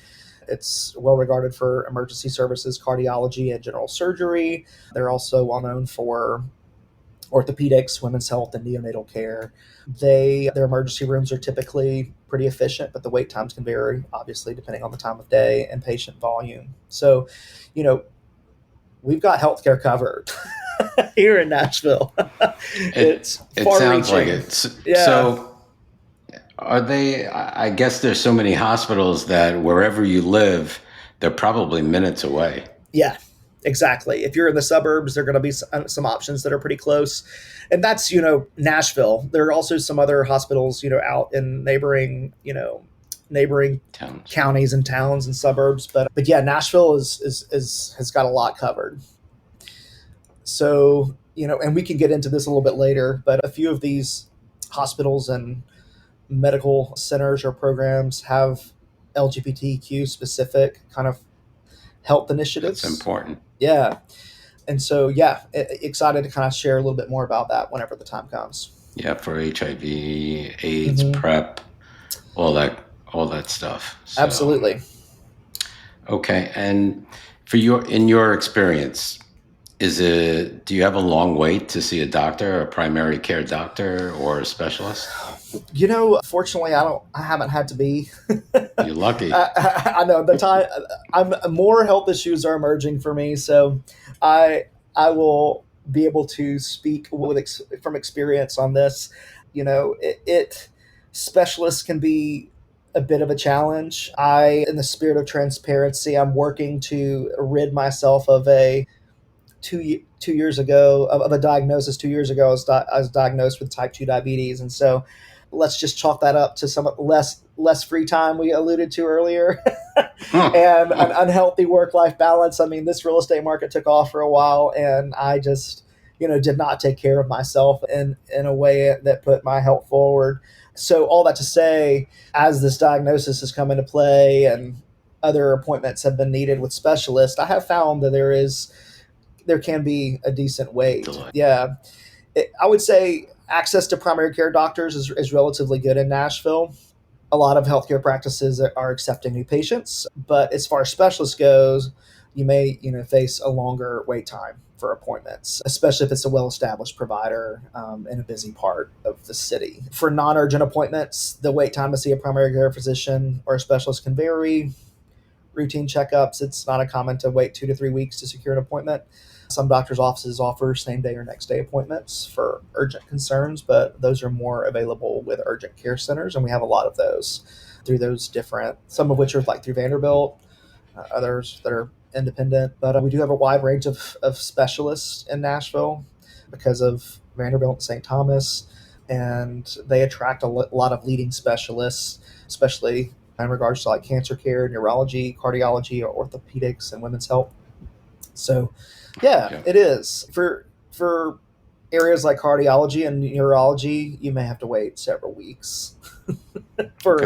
It's well regarded for emergency services, cardiology, and general surgery. They're also well known for orthopedics, women's health, and neonatal care. Their emergency rooms are typically pretty efficient, but the wait times can vary, obviously, depending on the time of day and patient volume. So, you know, we've got healthcare covered here in Nashville. It's it far sounds like reaching. it. Yeah. So are they? I guess there's so many hospitals that wherever you live, they're probably minutes away. Yeah, exactly. If you're in the suburbs, there are going to be some options that are pretty close. And that's, Nashville. There are also some other hospitals, out in neighboring Towns. counties and towns and suburbs. But yeah, Nashville has got a lot covered. So, and we can get into this a little bit later, but a few of these hospitals and medical centers or programs have LGBTQ specific kind of health initiatives. That's important. Yeah. And so, excited to kind of share a little bit more about that whenever the time comes. Yeah, for HIV, AIDS, PrEP, all that stuff. So, absolutely. Okay. And in your experience, do you have a long wait to see a doctor, a primary care doctor, or a specialist? Fortunately, I haven't had to be. You're lucky. I know the time. More health issues are emerging for me, so I will be able to speak from experience on this. Specialists can be a bit of a challenge. In the spirit of transparency, I'm working to rid myself of a 2 years ago of a diagnosis. 2 years ago, I was diagnosed with type 2 diabetes, and so let's just chalk that up to some less free time we alluded to earlier, and an unhealthy work-life balance. I mean, this real estate market took off for a while, and I just did not take care of myself in a way that put my health forward. So all that to say, as this diagnosis has come into play and other appointments have been needed with specialists, I have found that there can be a decent wait. Delay. Yeah. I would say access to primary care doctors is relatively good in Nashville. A lot of healthcare practices are accepting new patients, but as far as specialists goes, you may face a longer wait time for appointments, especially if it's a well-established provider in a busy part of the city. For non-urgent appointments, the wait time to see a primary care physician or a specialist can vary. Routine checkups, it's not uncommon to wait 2 to 3 weeks to secure an appointment. Some doctors' offices offer same day or next day appointments for urgent concerns, but those are more available with urgent care centers, and we have a lot of those through those some of which are like through Vanderbilt, others that are independent. But we do have a wide range of specialists in Nashville because of Vanderbilt and St. Thomas, and they attract a lot of leading specialists, especially in regards to like cancer care, neurology, cardiology, or orthopedics, and women's health. So, yeah. It is for areas like cardiology and neurology. You may have to wait several weeks for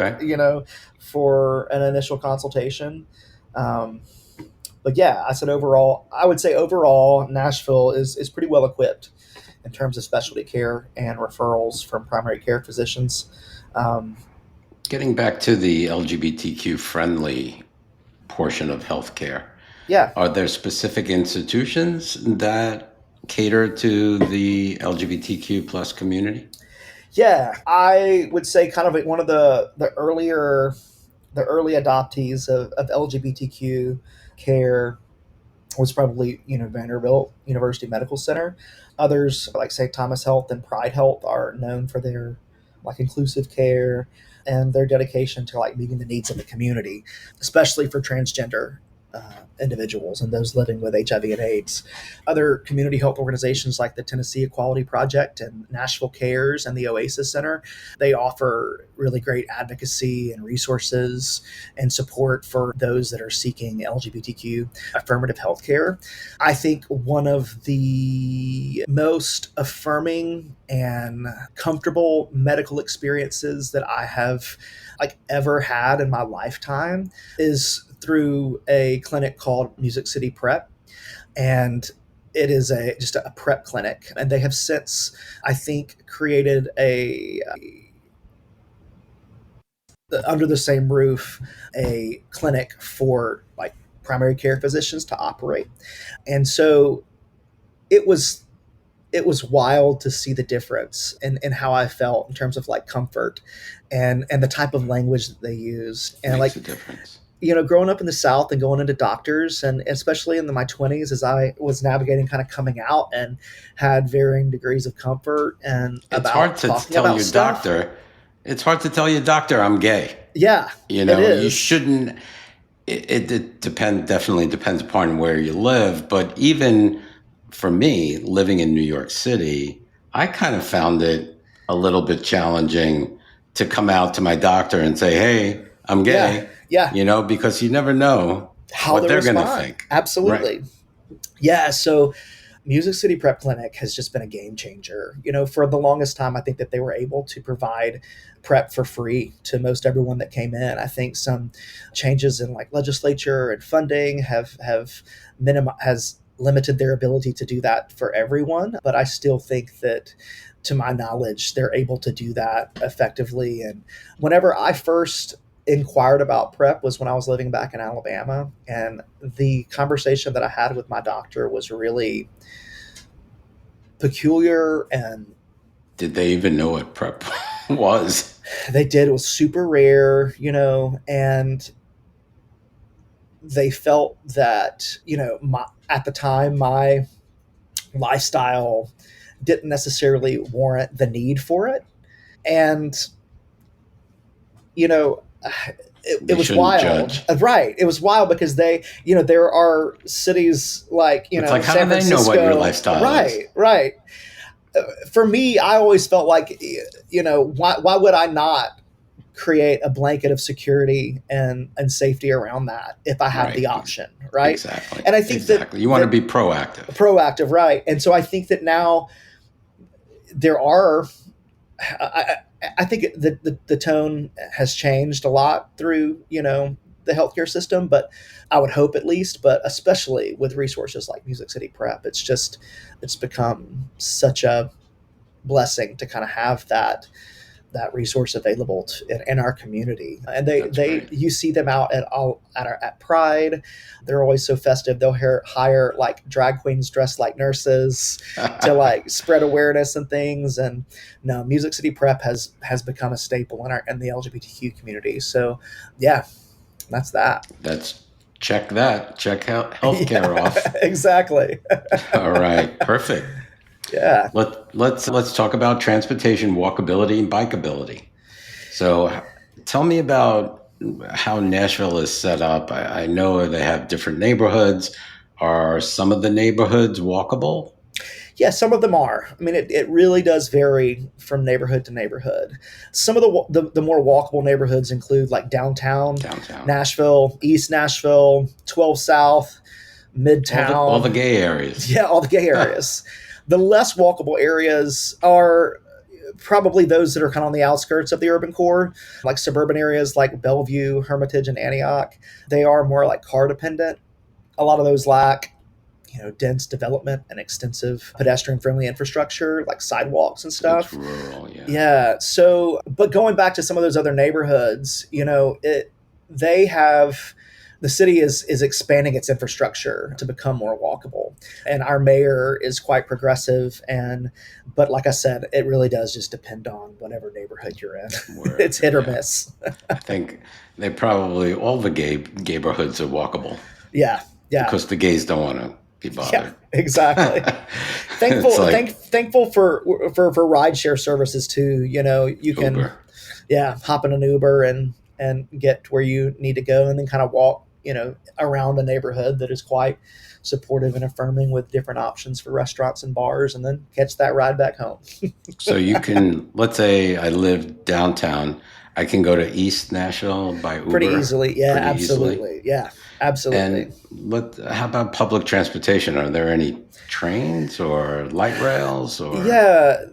an initial consultation. But yeah, I would say overall, Nashville is pretty well equipped in terms of specialty care and referrals from primary care physicians. Getting back to the LGBTQ friendly portion of healthcare. Yeah. Are there specific institutions that cater to the LGBTQ plus community? Yeah, I would say kind of one of the early adoptees of LGBTQ care was probably Vanderbilt University Medical Center. Others like St. Thomas Health and Pride Health are known for their like inclusive care and their dedication to like meeting the needs of the community, especially for transgender individuals and those living with HIV and AIDS. Other community health organizations like the Tennessee Equality Project and Nashville Cares and the Oasis Center, they offer really great advocacy and resources and support for those that are seeking LGBTQ affirmative health care. I think one of the most affirming and comfortable medical experiences that I have ever had in my lifetime is through a clinic called Music City Prep. And it is just a prep clinic. And they have since, I think, created a under the same roof a clinic for like primary care physicians to operate. And so it was wild to see the difference in how I felt in terms of like comfort and the type of language that they use. And Makes like, a difference. growing up in the South and going into doctors, and especially in my 20s as I was navigating kind of coming out and had varying degrees of comfort and It's about hard to talking tell about your stuff. doctor. It's hard to tell your doctor I'm gay. Yeah, You it know, you is. shouldn't. It definitely depends upon where you live. But even for me, living in New York City, I kind of found it a little bit challenging to come out to my doctor and say, "Hey, I'm Yeah, gay." yeah. You know, because you never know How what they they're going to respond. think. Right. Absolutely. Yeah. So Music City Prep Clinic has just been a game changer. For the longest time, I think that they were able to provide prep for free to most everyone that came in. I think some changes in like legislature and funding has limited their ability to do that for everyone. But I still think that, to my knowledge, they're able to do that effectively. And whenever I first inquired about prep was when I was living back in Alabama, and the conversation that I had with my doctor was really peculiar. And Did they even know what prep was? they did, it was super rare, and they felt that, at the time my lifestyle didn't necessarily warrant the need for it. And you know it They was shouldn't wild. judge. Right, it was wild because there are cities like It's like, how San do they know what your Francisco. lifestyle is? Right. For me, I always felt like, why would I not create a blanket of security and safety around that if I have the Right. option, right? Exactly. And I think Exactly. You want to be proactive. proactive, right? And so I think that now there are, I think the tone has changed a lot through the healthcare system, but I would hope at least, but especially with resources like Music City Prep, it's become such a blessing to kind of have that resource available in our community. And That's great. you see them out at Pride. They're always so festive. They'll hire like drag queens dressed like nurses to like spread awareness and things. And no, Music City Prep has become a staple in the LGBTQ community. So yeah, that's that. That's check that. Check out Yeah, healthcare off. exactly. All right. Perfect. Yeah. Let's talk about transportation, walkability, and bikeability. So tell me about how Nashville is set up. I know they have different neighborhoods. Are some of the neighborhoods walkable? Yeah, some of them are. I mean, it really does vary from neighborhood to neighborhood. Some of the more walkable neighborhoods include like downtown Downtown. Nashville, East Nashville, 12 South, Midtown. All the gay areas. Yeah, all the gay areas. The less walkable areas are probably those that are kind of on the outskirts of the urban core, like suburban areas like Bellevue, Hermitage, and Antioch. They are more like car dependent. A lot of those lack dense development and extensive pedestrian friendly infrastructure like sidewalks and It's stuff. rural, yeah. Yeah. So, but going back to some of those other neighborhoods, they have, the city is expanding its infrastructure to become more walkable. And our mayor is quite progressive. But like I said, it really does just depend on whatever neighborhood you're in. It's hit or Yeah. miss. I think they probably, all the gay neighborhoods are walkable Yeah. Yeah. because the gays don't want to be Yeah, bothered. exactly. Thankful, It's like thankful for rideshare services too. You can, Uber. yeah, hop in an Uber and get where you need to go, and then kind of walk, around a neighborhood that is quite supportive and affirming with different options for restaurants and bars, and then catch that ride back home. So you can, let's say I live downtown, I can go to East Nashville by Uber Pretty easily. Yeah, pretty easily. absolutely. Yeah, absolutely. And how about public transportation? Are there any trains or light rails or? Yeah,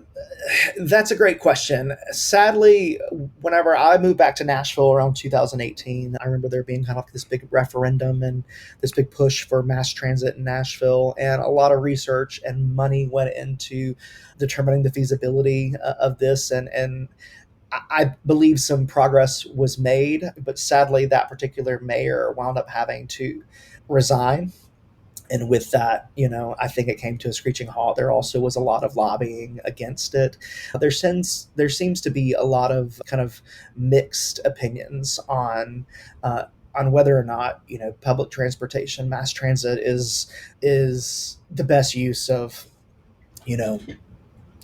that's a great question. Sadly, whenever I moved back to Nashville around 2018, I remember there being kind of like this big referendum and this big push for mass transit in Nashville, and a lot of research and money went into determining the feasibility of this. And I believe some progress was made, but sadly, that particular mayor wound up having to resign. And with that, I think it came to a screeching halt. There also was a lot of lobbying against it. There seems to be a lot of kind of mixed opinions on whether or not public transportation, mass transit is the best use of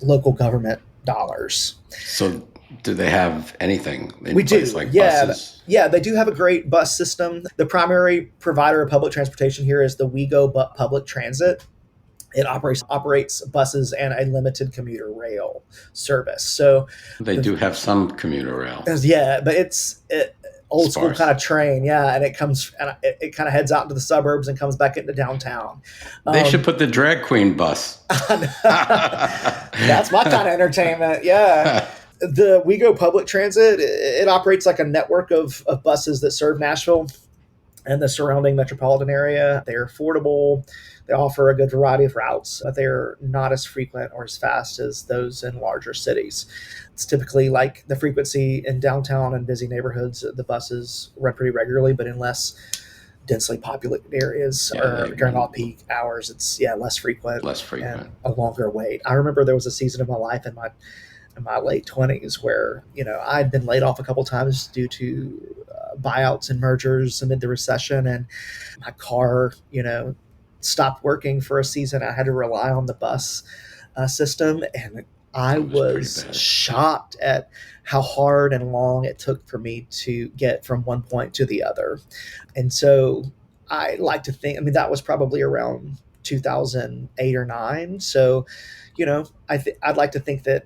local government dollars. So do they have anything in We place do, like yeah, buses? yeah. They do have a great bus system. The primary provider of public transportation here is the WeGo Public Transit. It operates buses and a limited commuter rail service. So, They do have some commuter rail. yeah, but it's old school Sparse. kind of train, yeah, and it kind of heads out into the suburbs and comes back into downtown. They should put the drag queen bus. That's my kind of entertainment, yeah. The WeGo Public Transit, it operates like a network of buses that serve Nashville and the surrounding metropolitan area. They're affordable. They offer a good variety of routes, but they're not as frequent or as fast as those in larger cities. It's typically like the frequency in downtown and busy neighborhoods, the buses run pretty regularly, but in less densely populated areas or during off-peak hours, it's less frequent. Less frequent. And a longer wait. I remember there was a season of my life in my late 20s where I'd been laid off a couple times due to buyouts and mergers amid the recession, and my car stopped working for a season. I had to rely on the bus system, and I was shocked at how hard and long it took for me to get from one point to the other. And so I like to think, that was probably around 2008 or 9. So I'd like to think that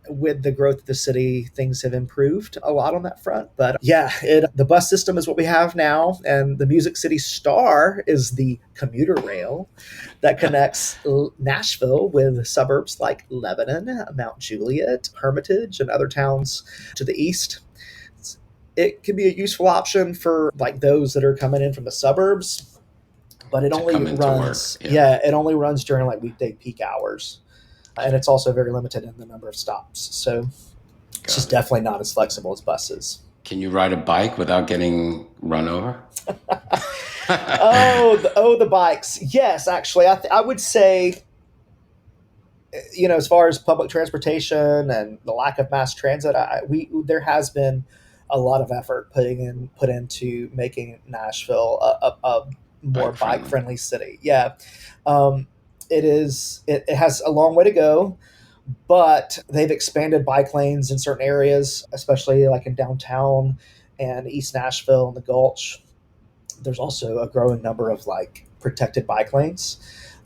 with the growth of the city, things have improved a lot on that front. But the bus system is what we have now. And the Music City Star is the commuter rail that connects Nashville with suburbs like Lebanon, Mount Juliet, Hermitage, and other towns to the east. It can be a useful option for like those that are coming in from the suburbs, but it only runs, it only runs during like weekday peak hours. And it's also very limited in the number of stops. So it's just definitely not as flexible as buses. Can you ride a bike without getting run over? The bikes. Yes, actually, I would say, as far as public transportation and the lack of mass transit, there has been a lot of effort put into making Nashville a more bike-friendly city. Yeah. It has a long way to go, but they've expanded bike lanes in certain areas, especially like in downtown and East Nashville and the Gulch. There's also a growing number of like protected bike lanes.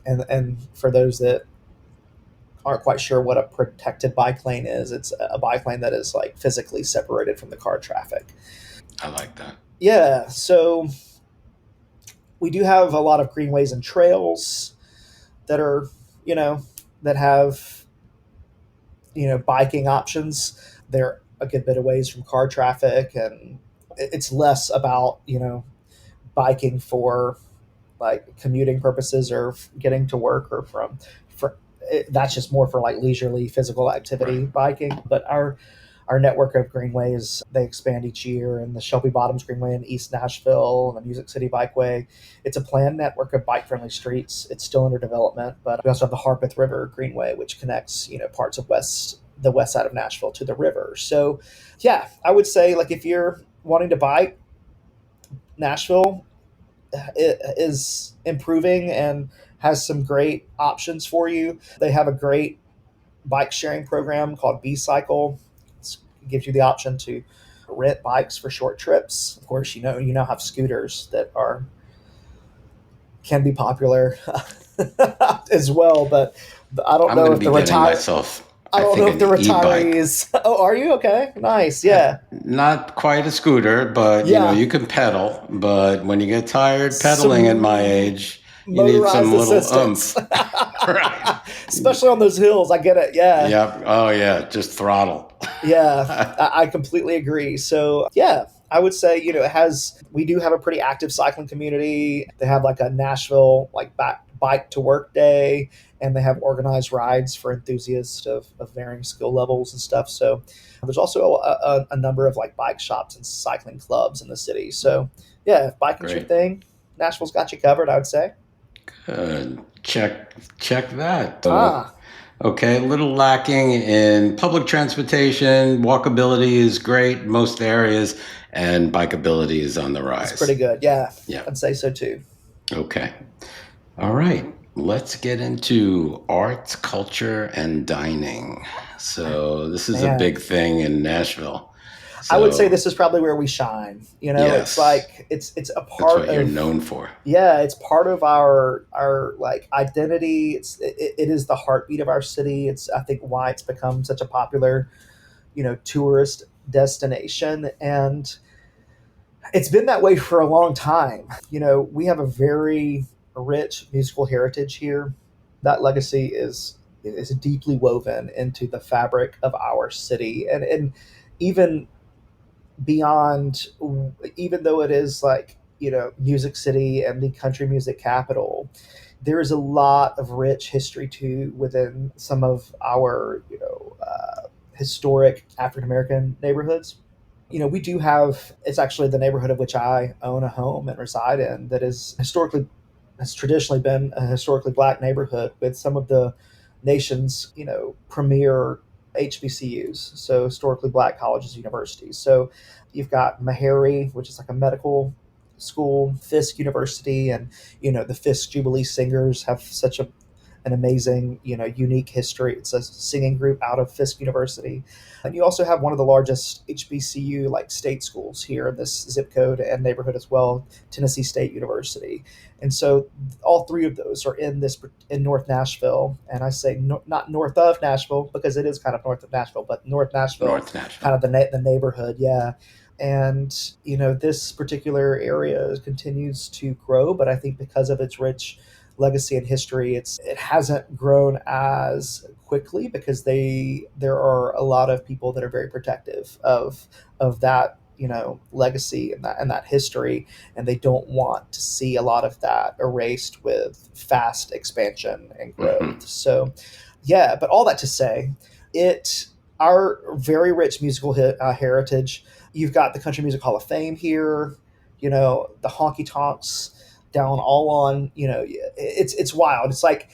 And for those that aren't quite sure what a protected bike lane is, it's a bike lane that is like physically separated from the car traffic. I like that. Yeah. So we do have a lot of greenways and trails that are, that have, biking options. They're a good bit of ways from car traffic, and it's less about, biking for like commuting purposes or getting to work or that's just more for like leisurely physical activity biking. But our network of greenways, they expand each year, and the Shelby Bottoms Greenway in East Nashville and the Music City Bikeway. It's a planned network of bike-friendly streets. It's still under development, but we also have the Harpeth River Greenway, which connects, parts of the west side of Nashville to the river. So, I would say like if you're wanting to bike, Nashville is improving and has some great options for you. They have a great bike sharing program called B-Cycle. It gives you the option to rent bikes for short trips. Of course, you now have scooters that can be popular as well. But I don't know if the retirees. Oh, are you okay? Nice, yeah. Not quite a scooter, but you can pedal. But when you get tired pedaling at my age, you need some little oomph. Right. Especially on those hills. I get it. Yeah. Yep. Oh, yeah. Just throttle. Yeah. I completely agree. So, I would say, we do have a pretty active cycling community. They have like a Nashville, like bike to work day, and they have organized rides for enthusiasts of varying skill levels and stuff. So there's also a number of like bike shops and cycling clubs in the city. So yeah, if biking's your Great. thing, Nashville's got you covered, I would say. Check that. So, Ah, okay, a little lacking in public transportation. Walkability is great in most areas, and bikeability is on the it's pretty rise. good. Yeah, Yeah. I'd say so too. Okay. All right. Let's get into arts, culture, and dining. So this is a Man, big thing in Nashville. I would say So this is probably where we shine. It's yes, like it's a that's part what you're of, known for. yeah, it's part of our like identity. It is the heartbeat of our city. It's, I think, why it's become such a popular, tourist destination, and it's been that way for a long time. We have a very rich musical heritage here. That legacy is deeply woven into the fabric of our city, and even beyond, even though it is like, music city and the country music capital, there is a lot of rich history too within some of our, historic African American neighborhoods. We do have, it's actually the neighborhood of which I own a home and reside in, that has traditionally been a historically black neighborhood with some of the nation's, premier HBCUs, so historically black colleges, universities. So you've got Meharry, which is like a medical school, Fisk University, and the Fisk Jubilee Singers have such an amazing, unique history. It's a singing group out of Fisk University. And you also have one of the largest HBCU like state schools here in this zip code and neighborhood as well, Tennessee State University. And so all three of those are in North Nashville. And I say not north of Nashville, because it is kind of north of Nashville, but North Nashville, North kind Nashville. of the neighborhood. Yeah. And this particular area continues to grow, but I think because of its rich legacy and history, it hasn't grown as quickly because there are a lot of people that are very protective of that, legacy and that history, and they don't want to see a lot of that erased with fast expansion and growth. Hmm. So yeah, but all that to say, it our very rich musical heritage. You've got the Country Music Hall of Fame here, the Honky Tonks down all on, it's wild. It's like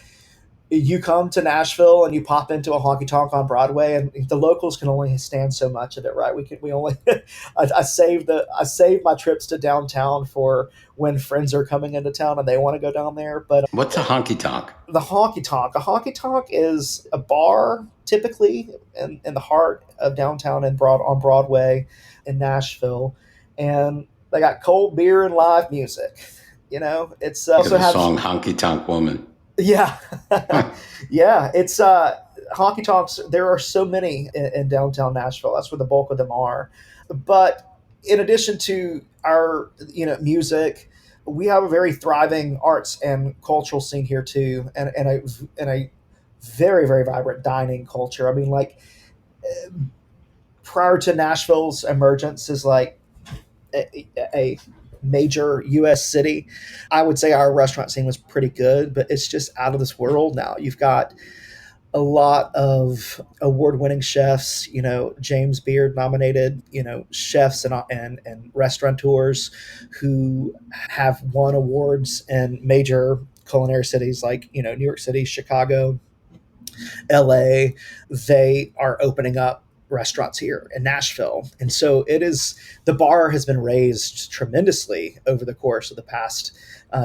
you come to Nashville and you pop into a honky tonk on Broadway, and the locals can only stand so much of it, right? We only I save my trips to downtown for when friends are coming into town and they want to go down there. But What's a honky tonk? a honky tonk is a bar typically in the heart of downtown and on Broadway in Nashville, and they got cold beer and live music. It's Think of also the has, song "Honky Tonk Woman." yeah, yeah. It's honky tonks. There are so many in downtown Nashville. That's where the bulk of them are. But in addition to our, music, we have a very thriving arts and cultural scene here too, and a very very vibrant dining culture. I mean, like, prior to Nashville's emergence as like a major U.S. city, I would say our restaurant scene was pretty good, but it's just out of this world now. You've got a lot of award-winning chefs, James Beard nominated, chefs and restaurateurs who have won awards in major culinary cities like, New York City, Chicago, LA. They are opening up restaurants here in Nashville. And so the bar has been raised tremendously over the course of the past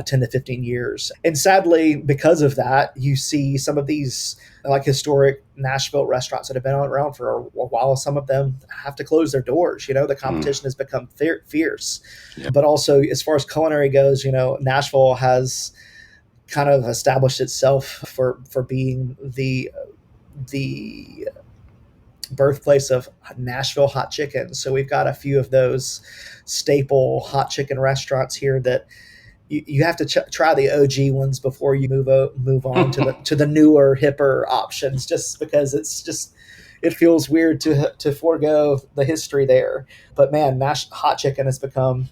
10 to 15 years. And sadly, because of that, you see some of these like historic Nashville restaurants that have been around for a while. Some of them have to close their doors. The Mm, competition has become fierce. yeah. But also, as far as culinary goes, Nashville has kind of established itself for being the birthplace of Nashville hot chicken. So we've got a few of those staple hot chicken restaurants here that you have to try the OG ones before you move on to the newer, hipper options. Just because it feels weird to forego the history there. But man, hot chicken has become,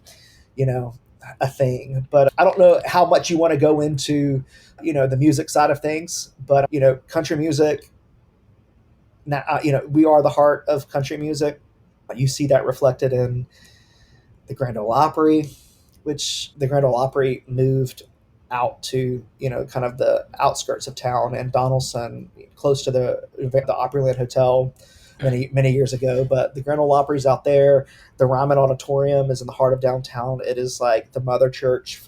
you know a thing. But I don't know how much you want to go into, the music side of things. But, country music, now, we are the heart of country music. You see that reflected in the Grand Ole Opry, which the Grand Ole Opry moved out to, kind of the outskirts of town in Donaldson, close to the Opryland Hotel many years ago. But the Grand Ole Opry's out there. The Ryman Auditorium is in the heart of downtown. It is like the mother church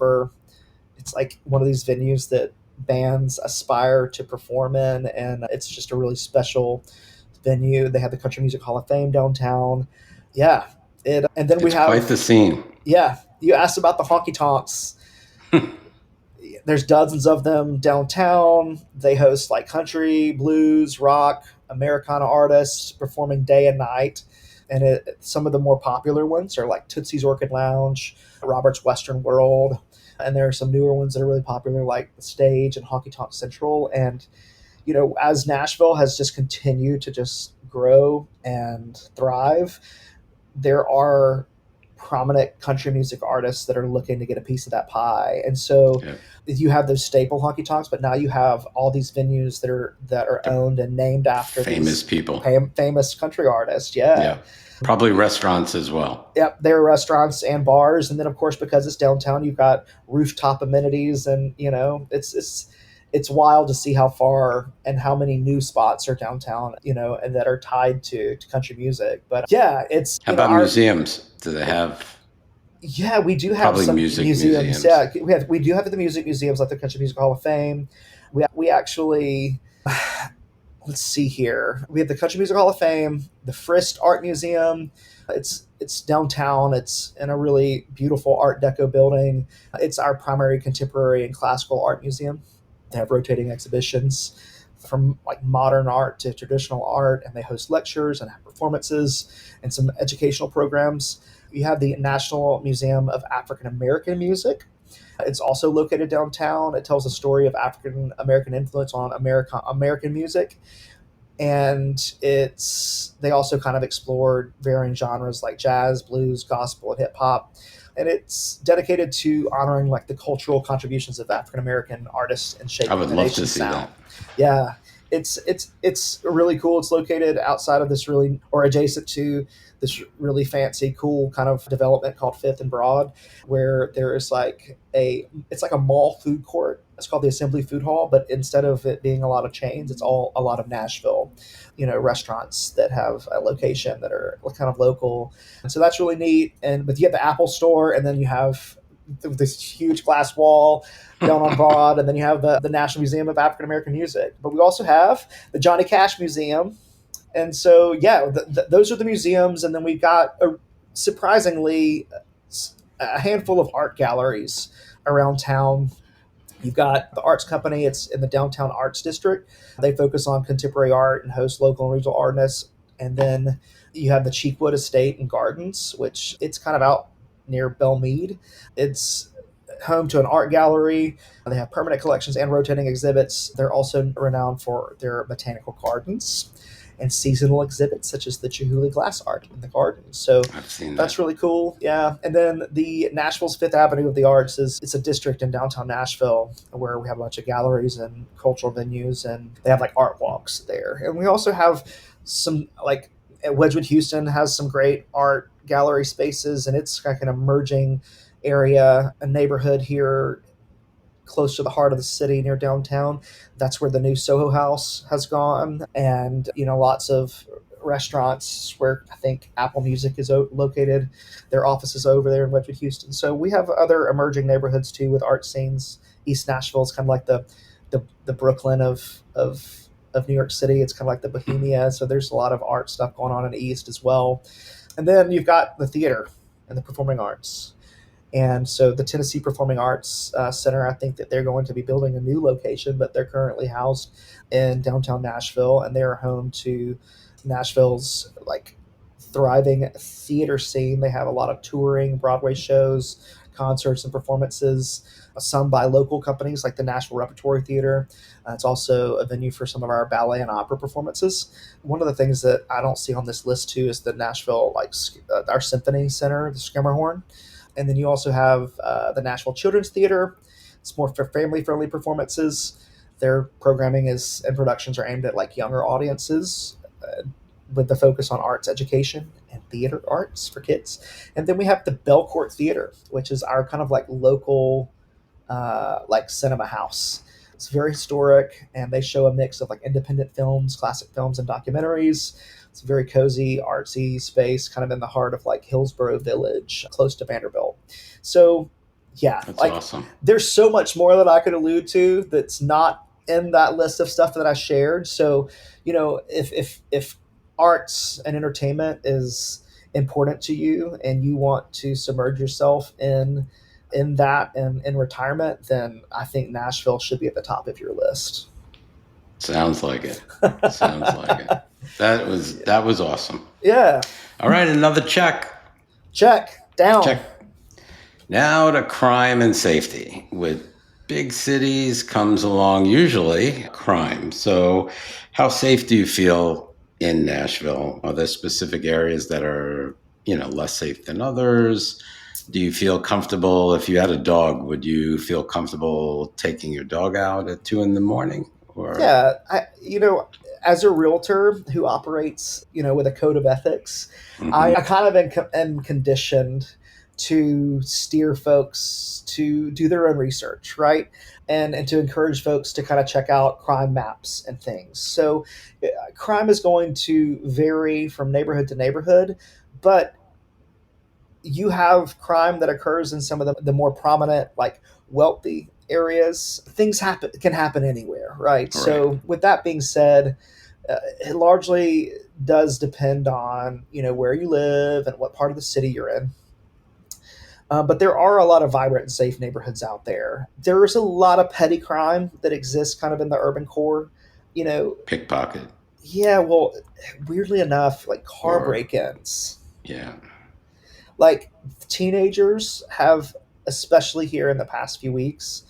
it's like one of these venues that bands aspire to perform in, and it's just a really special venue. They have the Country Music Hall of Fame downtown. Yeah. And then we have quite the scene. Yeah. You asked about the Honky Tonks. There's dozens of them downtown. They host like country, blues, rock, Americana artists performing day and night. And some of the more popular ones are like Tootsie's Orchid Lounge, Robert's Western World. And there are some newer ones that are really popular, like The Stage and Honky Tonk Central. And, as Nashville has just continued to just grow and thrive, there are prominent country music artists that are looking to get a piece of that pie. And so you have those staple honky tonks, but now you have all these venues that are owned and named after famous people, famous country artists. Yeah. Probably restaurants as well. Yep. There are restaurants and bars. And then of course, because it's downtown, you've got rooftop amenities, and it's wild to see how far and how many new spots are downtown, and that are tied to country music. But it's how about museums? Do they have? Yeah, we do have some museums. Yeah, we do have the music museums, like the Country Music Hall of Fame. We actually, let's see here. We have the Country Music Hall of Fame, the Frist Art Museum. It's downtown. It's in a really beautiful Art Deco building. It's our primary contemporary and classical art museum. They have rotating exhibitions from like modern art to traditional art, and they host lectures and have performances and some educational programs. You have the National Museum of African American Music. It's also located downtown. It tells the story of African American influence on American music. And they also kind of explored varying genres like jazz, blues, gospel, and hip hop. And it's dedicated to honoring like the cultural contributions of African American artists and shaping the nation's sound. Yeah, it's really cool. It's located outside of this adjacent to this really fancy, cool kind of development called Fifth and Broad, where there is it's like a mall food court. It's called the Assembly Food Hall, but instead of it being a lot of chains, it's all a lot of Nashville, restaurants that have a location that are kind of local. And so that's really neat. But you have the Apple Store, and then you have this huge glass wall down on Broad, and then you have the National Museum of African American Music. But we also have the Johnny Cash Museum. And so, those are the museums. And then we've got, surprisingly, a handful of art galleries around town. You've got the Arts Company. It's in the Downtown Arts District. They focus on contemporary art and host local and regional artists. And then you have the Cheekwood Estate and Gardens, which it's kind of out near Belmead. It's home to an art gallery. They have permanent collections and rotating exhibits. They're also renowned for their botanical gardens and seasonal exhibits such as the Chihuly glass art in the garden. So that's really cool. Yeah. And then the Nashville's Fifth Avenue of the Arts it's a district in downtown Nashville where we have a bunch of galleries and cultural venues, and they have like art walks there. And we also have some Wedgwood Houston has some great art gallery spaces, and it's like an emerging area, a neighborhood here close to the heart of the city near downtown. That's where the new Soho House has gone, and lots of restaurants where I think Apple Music is located. Their office is over there in Wedgwood, Houston. So we have other emerging neighborhoods too with art scenes. East Nashville is kind of like the Brooklyn of New York City. It's kind of like the Bohemia. So there's a lot of art stuff going on in the East as well. And then you've got the theater and the performing arts. And so the Tennessee Performing Arts Center, I think that they're going to be building a new location, but they're currently housed in downtown Nashville, and they're home to Nashville's thriving theater scene. They have a lot of touring Broadway shows, concerts, and performances, some by local companies like the Nashville Repertory Theater. It's also a venue for some of our ballet and opera performances. One of the things that I don't see on this list too is the Nashville, our Symphony Center, the Skimmerhorn. And then you also have the Nashville Children's Theater. It's more for family-friendly performances. Their programming is and productions are aimed at like younger audiences, with the focus on arts education and theater arts for kids. And then we have the Belcourt Theater, which is our kind of like local like cinema house. It's very historic, and they show a mix of like independent films, classic films, and documentaries. It's a very cozy, artsy space, kind of in the heart of like Hillsborough Village, close to Vanderbilt. So, yeah, That's like awesome. there's so much more that I could allude to that's not in that list of stuff that I shared. So, if arts and entertainment is important to you and you want to submerge yourself in that and in retirement, then I think Nashville should be at the top of your list. Sounds like it. Sounds like it. That was awesome. Yeah. All right, another check. Check. Down. Check. Now to crime and safety. With big cities comes along usually crime. So how safe do you feel in Nashville? Are there specific areas that are, less safe than others? Do you feel comfortable if you had a dog? Would you feel comfortable taking your dog out at 2 a.m? Or Yeah, as a realtor who operates, with a code of ethics, I kind of am conditioned to steer folks to do their own research, right? And to encourage folks to kind of check out crime maps and things. So crime is going to vary from neighborhood to neighborhood, but you have crime that occurs in some of the more prominent, like wealthy areas. Things can happen anywhere, right? So with that being said, it largely does depend on where you live and what part of the city you're in. But there are a lot of vibrant and safe neighborhoods out there. There is a lot of petty crime that exists kind of in the urban core. Pickpocket. Yeah, well, weirdly enough, like car break-ins. Yeah. Like teenagers have, especially here in the past few weeks,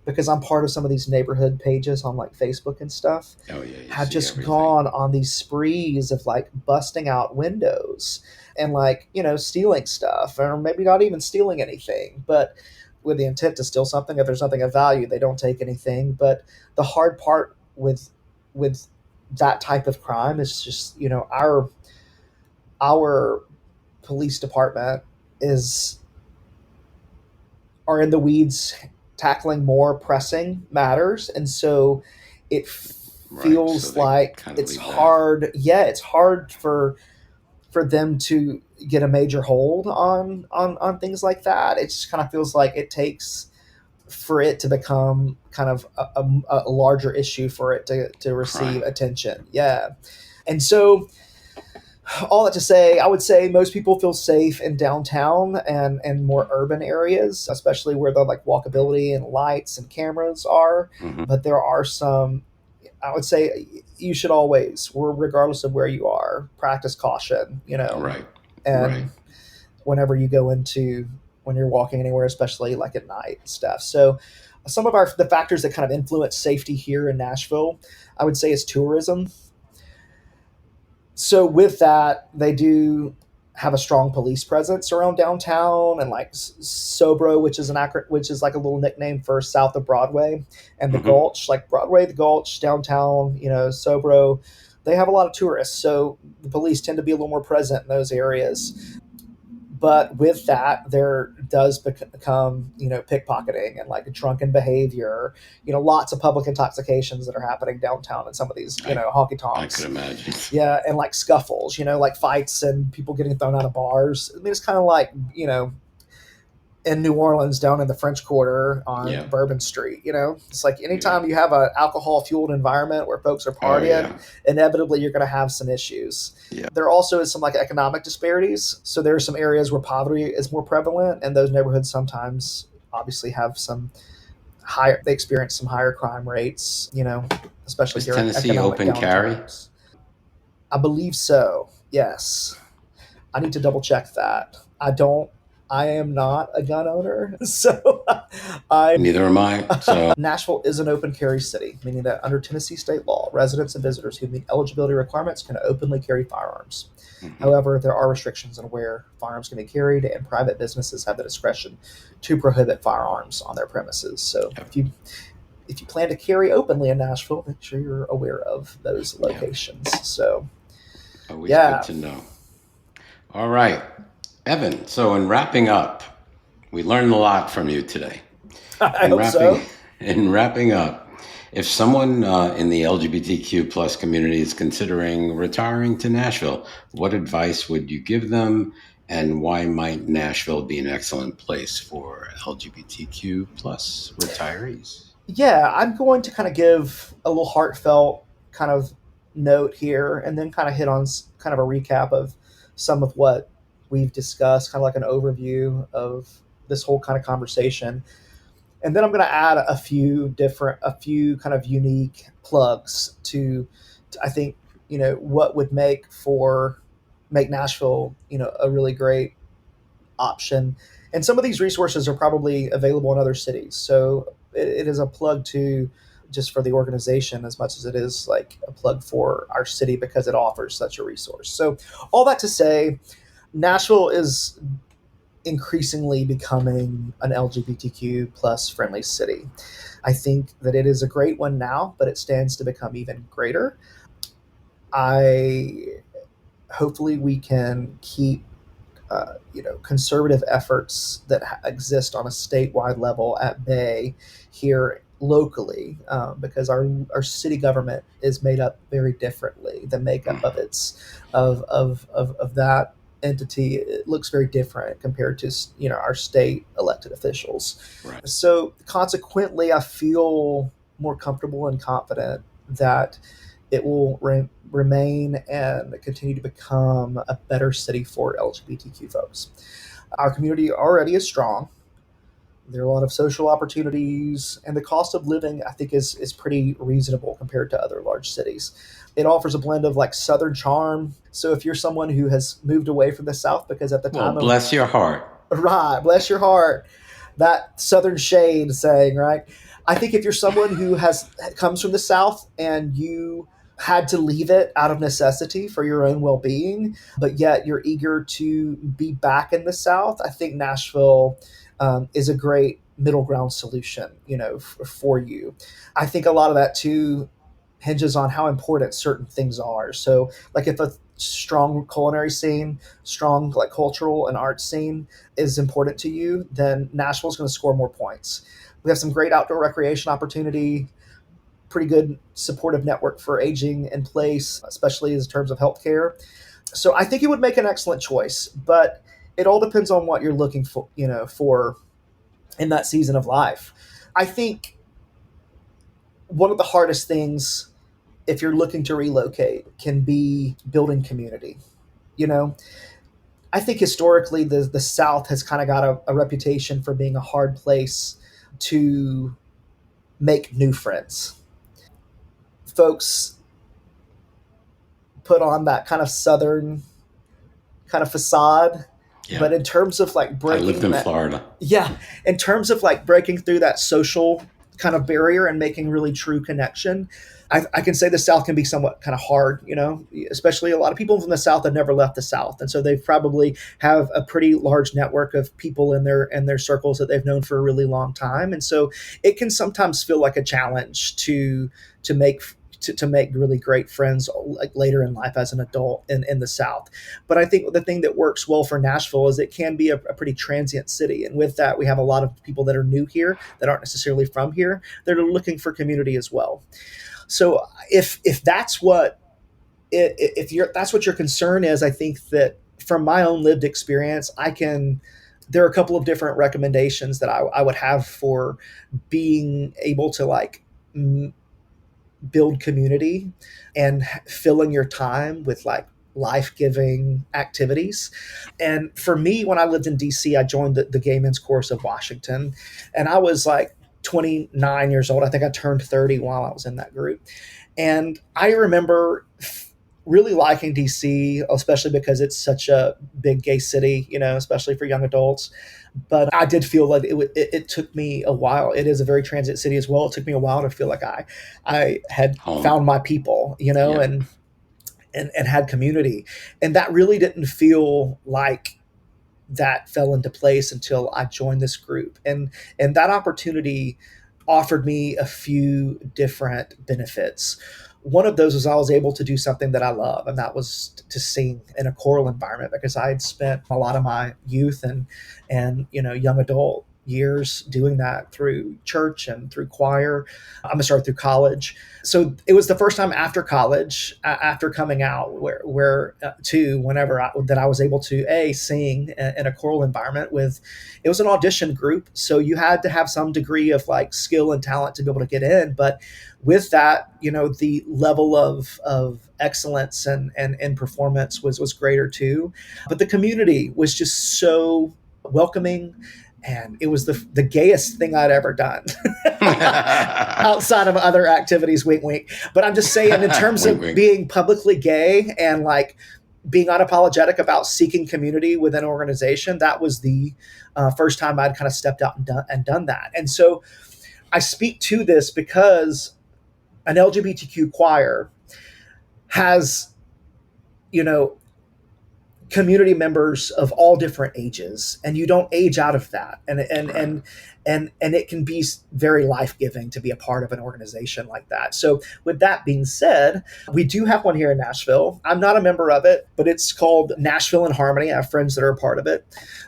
because I'm part of some of these neighborhood pages on like Facebook and stuff, have just gone on these sprees of like busting out windows and like, stealing stuff, or maybe not even stealing anything, but with the intent to steal something. If there's nothing of value, they don't take anything. But the hard part with that type of crime is just, our police department are in the weeds tackling more pressing matters, and so it feels like it's hard. Yeah, it's hard for them to get a major hold on things like that. It just kind of feels like it takes for it to become kind of a larger issue for it to receive attention. Yeah, and so all that to say, I would say most people feel safe in downtown and more urban areas, especially where the like walkability and lights and cameras are. But there are some, I would say you should always, regardless of where you are, practice caution, Right. And whenever you go when you're walking anywhere, especially like at night and stuff. So some of the factors that kind of influence safety here in Nashville, I would say, is tourism. So with that, they do have a strong police presence around downtown, and like Sobro, which is like a little nickname for south of Broadway, and the Gulch, like Broadway, the Gulch, downtown, Sobro, they have a lot of tourists. So the police tend to be a little more present in those areas. But with that, there does become, pickpocketing and like drunken behavior, lots of public intoxications that are happening downtown in some of these, honky tonks. I could imagine. Yeah. And like scuffles, like fights and people getting thrown out of bars. I mean, it's kind of like, in New Orleans down in the French Quarter on Bourbon Street, it's like anytime you have an alcohol fueled environment where folks are partying, inevitably you're going to have some issues. Yeah. There also is some like economic disparities. So there are some areas where poverty is more prevalent, and those neighborhoods sometimes obviously have they experience some higher crime rates, especially is during Tennessee open carry? I believe so. Yes. I need to double check that. I I am not a gun owner, so I Neither am I. So Nashville is an open carry city, meaning that under Tennessee state law, residents and visitors who meet eligibility requirements can openly carry firearms. mhm. However, there are restrictions on where firearms can be carried, and private businesses have the discretion to prohibit firearms on their premises. So Yep. if you plan to carry openly in Nashville, make sure you're aware of those Yeah, locations. So always good yeah, to know. All right, Evan. So in wrapping up, we learned a lot from you today. I In hope wrapping, so. in wrapping up, if someone in the LGBTQ plus community is considering retiring to Nashville, what advice would you give them, and why might Nashville be an excellent place for LGBTQ plus retirees? Yeah, I'm going to kind of give a little heartfelt kind of note here and then kind of hit on kind of a recap of some of what we've discussed, kind of like an overview of this whole kind of conversation. And then I'm going to add a few kind of unique plugs to I think, what would make Nashville, a really great option. And some of these resources are probably available in other cities. So it is a plug to just for the organization as much as it is like a plug for our city because it offers such a resource. So all that to say, Nashville is increasingly becoming an LGBTQ plus friendly city. I think that it is a great one now, but it stands to become even greater. I hopefully we can keep conservative efforts that exist on a statewide level at bay here locally, because our city government is made up very differently. The makeup of Mhm. its of that entity, it looks very different compared to our state elected officials. Right. So consequently, I feel more comfortable and confident that it will remain and continue to become a better city for LGBTQ folks. Our community already is strong. There are a lot of social opportunities, and the cost of living, I think, is pretty reasonable compared to other large cities. It offers a blend of like Southern charm. So if you're someone who has moved away from the South because at the Well, time of bless your heart. right, bless your heart, that Southern shade saying, right? I think if you're someone who has comes from the South and you had to leave it out of necessity for your own well-being, but yet you're eager to be back in the South, I think Nashville is a great middle ground solution, for you. I think a lot of that too hinges on how important certain things are. So, like if a strong culinary scene, strong like cultural and art scene is important to you, then Nashville's going to score more points. We have some great outdoor recreation opportunity, pretty good supportive network for aging in place, especially in terms of healthcare. So I think it would make an excellent choice, but it all depends on what you're looking for in that season of life. I think one of the hardest things if you're looking to relocate can be building community. You know, I think historically the South has kind of got a reputation for being a hard place to make new friends. Folks put on that kind of Southern kind of facade, Yeah. but in terms of like I lived breaking in that, Florida. yeah, in terms of like breaking through that social kind of barrier and making really true connection, I can say the South can be somewhat kind of hard, especially a lot of people from the South have never left the South. And so they probably have a pretty large network of people in their circles that they've known for a really long time. And so it can sometimes feel like a challenge to make to make really great friends like later in life as an adult in the South. But I think the thing that works well for Nashville is it can be a pretty transient city. And with that, we have a lot of people that are new here that aren't necessarily from here that are looking for community as well. So if that's what your concern is, I think that from my own lived experience, there are a couple of different recommendations that I would have for being able to like build community and filling your time with like life-giving activities. And for me, when I lived in DC, I joined the Gay Men's Chorus of Washington, and I was like 29 years old. I think I turned 30 while I was in that group. And I remember really liking DC, especially because it's such a big gay city, especially for young adults. But I did feel like it took me a while. It is a very transit city as well. It took me a while to feel like I had Home. found my people, Yeah. and had community. And that really didn't feel like that fell into place until I joined this group. And that opportunity offered me a few different benefits. One of those was I was able to do something that I love, and that was to sing in a choral environment, because I had spent a lot of my youth and young adult years doing that through church and through choir. Through college. So it was the first time after college, after coming out, that I was able to sing in a choral environment with. It was an audition group, so you had to have some degree of like skill and talent to be able to get in. But with that, the level of excellence and performance was greater too. But the community was just so welcoming, and it was the gayest thing I'd ever done outside of other activities, wink wink. But I'm just saying, in terms Wink, of wink. being publicly gay and like being unapologetic about seeking community within an organization, that was the first time I'd kind of stepped out and done that. And so I speak to this because an LGBTQ choir has, community members of all different ages, and you don't age out of that. And it can be very life-giving to be a part of an organization like that. So with that being said, we do have one here in Nashville. I'm not a member of it, but it's called Nashville in Harmony. I have friends that are a part of it.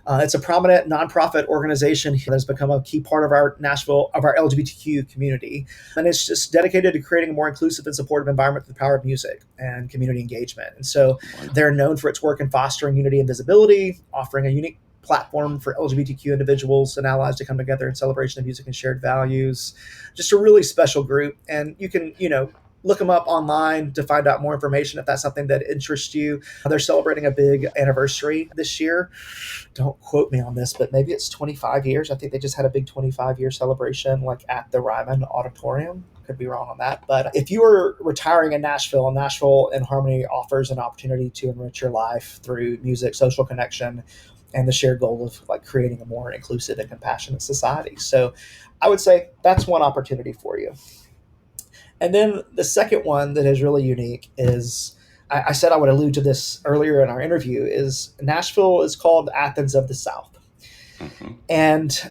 It's a prominent nonprofit organization that has become a key part of our LGBTQ community. And it's just dedicated to creating a more inclusive and supportive environment for the power of music and community engagement. And so they're known for its work in fostering unity and visibility, offering a unique platform for LGBTQ individuals and allies to come together in celebration of music and shared values. Just a really special group. And you can, look them up online to find out more information if that's something that interests you. They're celebrating a big anniversary this year. Don't quote me on this, but maybe it's 25 years. I think they just had a big 25-year celebration like at the Ryman Auditorium. Could be wrong on that. But if you are retiring in Nashville in Harmony offers an opportunity to enrich your life through music, social connection, and the shared goal of like creating a more inclusive and compassionate society. So I would say that's one opportunity for you. And then the second one that is really unique is, I said I would allude to this earlier in our interview, is Nashville is called Athens of the South. Mm-hmm. And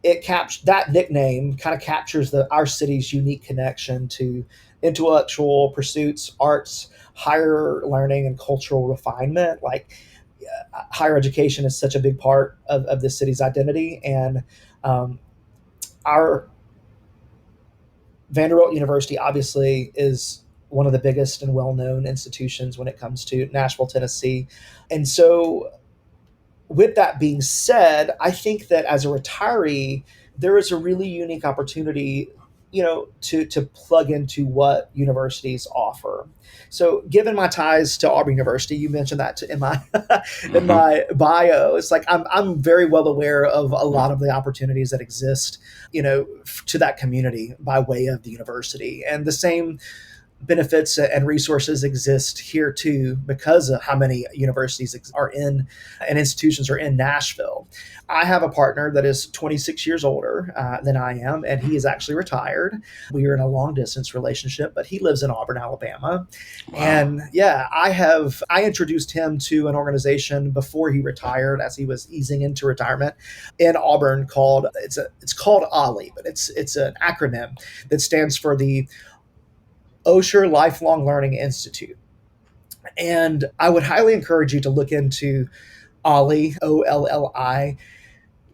that nickname kind of captures our city's unique connection to intellectual pursuits, arts, higher learning, and cultural refinement. Like higher education is such a big part of this city's identity. And our Vanderbilt University obviously is one of the biggest and well-known institutions when it comes to Nashville, Tennessee. And so with that being said, I think that as a retiree, there is a really unique opportunity, to plug into what universities offer. So given my ties to Auburn University, you mentioned that in my in my bio, it's like I'm very well aware of a lot of the opportunities that exist, to that community by way of the university. And the same benefits and resources exist here too, because of how many universities are in and institutions are in Nashville. I have a partner that is 26 years older than I am, and he is actually retired. We are in a long distance relationship, but he lives in Auburn, Alabama. Wow. And yeah, I introduced him to an organization before he retired, as he was easing into retirement in Auburn, called OLLI, but it's an acronym that stands for the Osher Lifelong Learning Institute. And I would highly encourage you to look into OLLI, OLLI,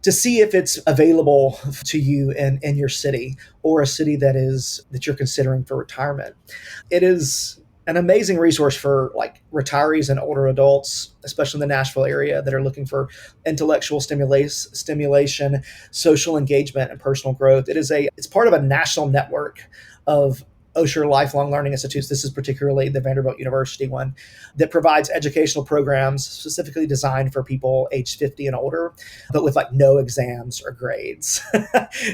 to see if it's available to you in your city, or a city that you're considering for retirement. It is an amazing resource for like retirees and older adults, especially in the Nashville area, that are looking for intellectual stimulation, social engagement, and personal growth. It's part of a national network of Osher Lifelong Learning Institutes. This is particularly the Vanderbilt University one that provides educational programs specifically designed for people aged 50 and older, but with like no exams or grades.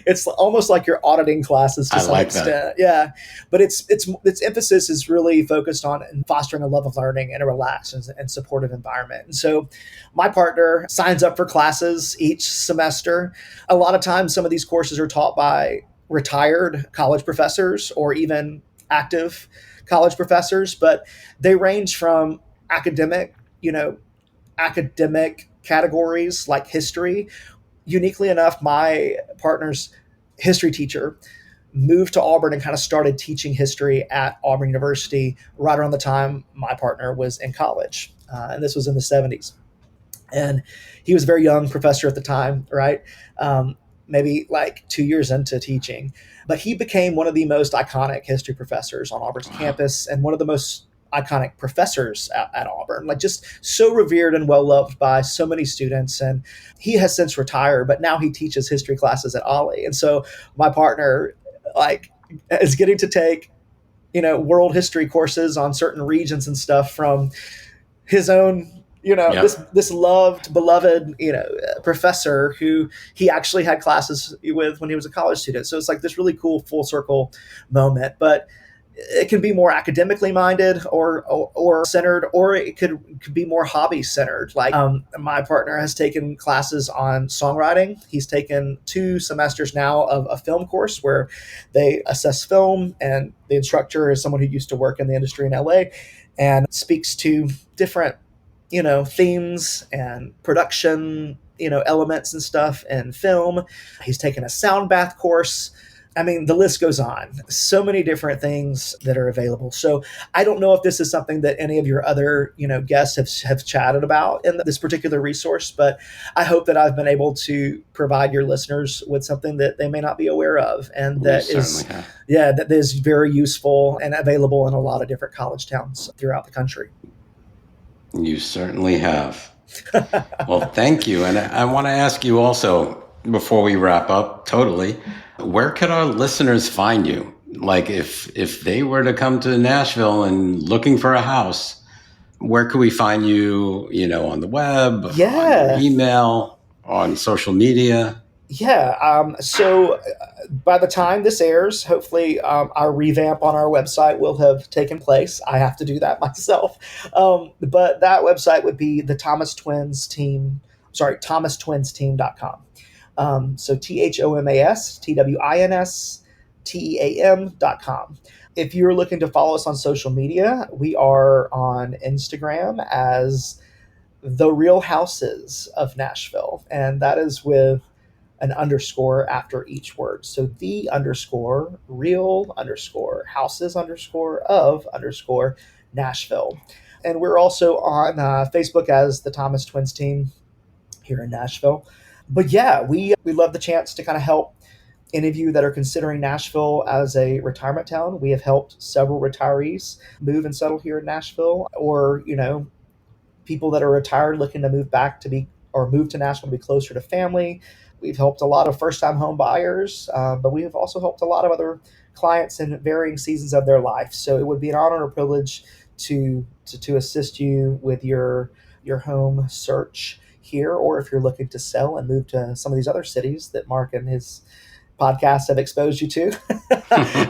It's almost like you're auditing classes to some extent. That. Yeah, but its emphasis is really focused on fostering a love of learning in a relaxed and supportive environment. And so my partner signs up for classes each semester. A lot of times, some of these courses are taught by retired college professors or even active college professors, but they range from academic categories like history. Uniquely enough, my partner's history teacher moved to Auburn and kind of started teaching history at Auburn University right around the time my partner was in college. And this was in the 70s. And he was a very young professor at the time, right? Maybe like 2 years into teaching. But he became one of the most iconic history professors on Auburn's campus and one of the most iconic professors at Auburn, like just so revered and well-loved by so many students. And he has since retired, but now he teaches history classes at Ollie. And so my partner like is getting to take, world history courses on certain regions and stuff from his own this beloved, professor who he actually had classes with when he was a college student. So it's like this really cool full circle moment, but it can be more academically minded or centered, or it could be more hobby centered. Like my partner has taken classes on songwriting. He's taken 2 semesters now of a film course where they assess film, and the instructor is someone who used to work in the industry in LA and speaks to different themes and production, elements and stuff in film. He's taken a sound bath course. I mean, the list goes on. So many different things that are available. So I don't know if this is something that any of your other, guests have chatted about in this particular resource, but I hope that I've been able to provide your listeners with something that they may not be aware of, and that is very useful and available in a lot of different college towns throughout the country. You certainly have. Well, thank you. And I want to ask you also, before we wrap up, where could our listeners find you? Like if they were to come to Nashville and looking for a house, where could we find you, on the web, on your email, on social media? Yeah. So by the time this airs, hopefully our revamp on our website will have taken place. I have to do that myself. But that website would be the ThomasTwinsTeam.com. So ThomasTwinsteam.com. If you're looking to follow us on social media, we are on Instagram as The Real Houses of Nashville. And that is with an underscore after each word. So the_real_houses_of_Nashville. And we're also on Facebook as the Thomas Twins Team here in Nashville. But yeah, we love the chance to kind of help any of you that are considering Nashville as a retirement town. We have helped several retirees move and settle here in Nashville, or, people that are retired looking to move to Nashville to be closer to family. We've helped a lot of first-time home buyers, but we have also helped a lot of other clients in varying seasons of their life. So it would be an honor or privilege to assist you with your home search here, or if you're looking to sell and move to some of these other cities that Mark and his podcast have exposed you to,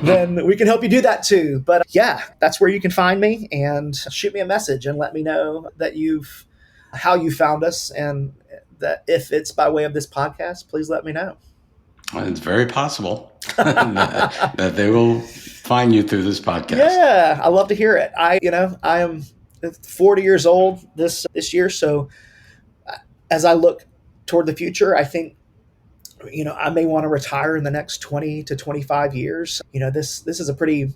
then we can help you do that too. But yeah, that's where you can find me, and shoot me a message and let me know that how you found us, and that if it's by way of this podcast, please let me know. It's very possible that they will find you through this podcast. Yeah, I love to hear it. I am 40 years old this year, so as I look toward the future, I think, I may want to retire in the next 20 to 25 years. This is a pretty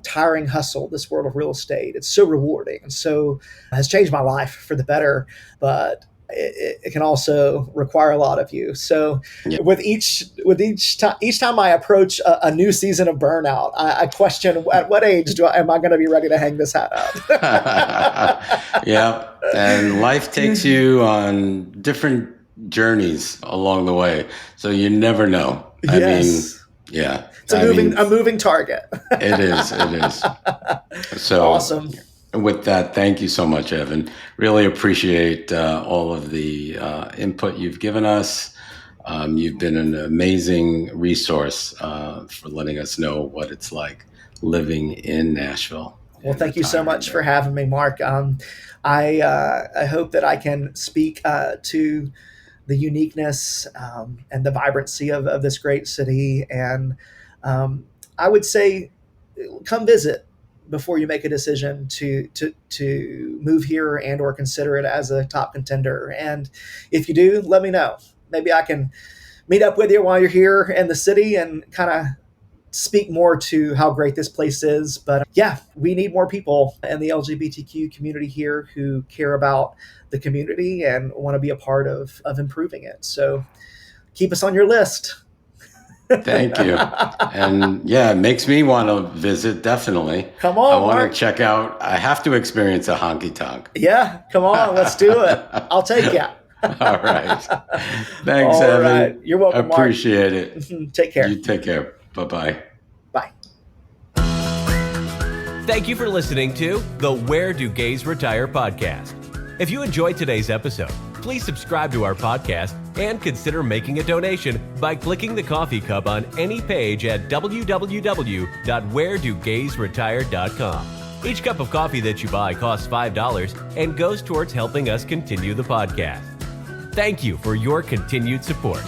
tiring hustle, this world of real estate. It's so rewarding, and so has changed my life for the better, but it can also require a lot of you. So with each time I approach a new season of burnout, I question at what age am I going to be ready to hang this hat up? Yeah. And life takes you on different journeys along the way. So you never know. I mean, yeah. It's a moving target. It is. So awesome. With that, thank you so much, Evan. Really appreciate all of the input you've given us. You've been an amazing resource for letting us know what it's like living in Nashville. Well, thank you so much for having me, Mark. I hope that I can speak to the uniqueness and the vibrancy of this great city. And I would say, come visit before you make a decision to move here and or consider it as a top contender. And if you do, let me know. Maybe I can meet up with you while you're here in the city and kind of speak more to how great this place is. But yeah, we need more people in the LGBTQ community here who care about the community and want to be a part of improving it. So keep us on your list. Thank you. And yeah, it makes me want to visit, definitely. Come on, I want Mark. to check out, I have to experience a honky tonk. Yeah, come on, let's do it. I'll take you. All right. Thanks, All Evan. right. You're welcome, Mark. Appreciate it. Take care. You take care. Bye-bye. Bye. Thank you for listening to the Where Do Gays Retire podcast. If you enjoyed today's episode, please subscribe to our podcast and consider making a donation by clicking the coffee cup on any page at www.wheredogaysretire.com. Each cup of coffee that you buy costs $5 and goes towards helping us continue the podcast. Thank you for your continued support.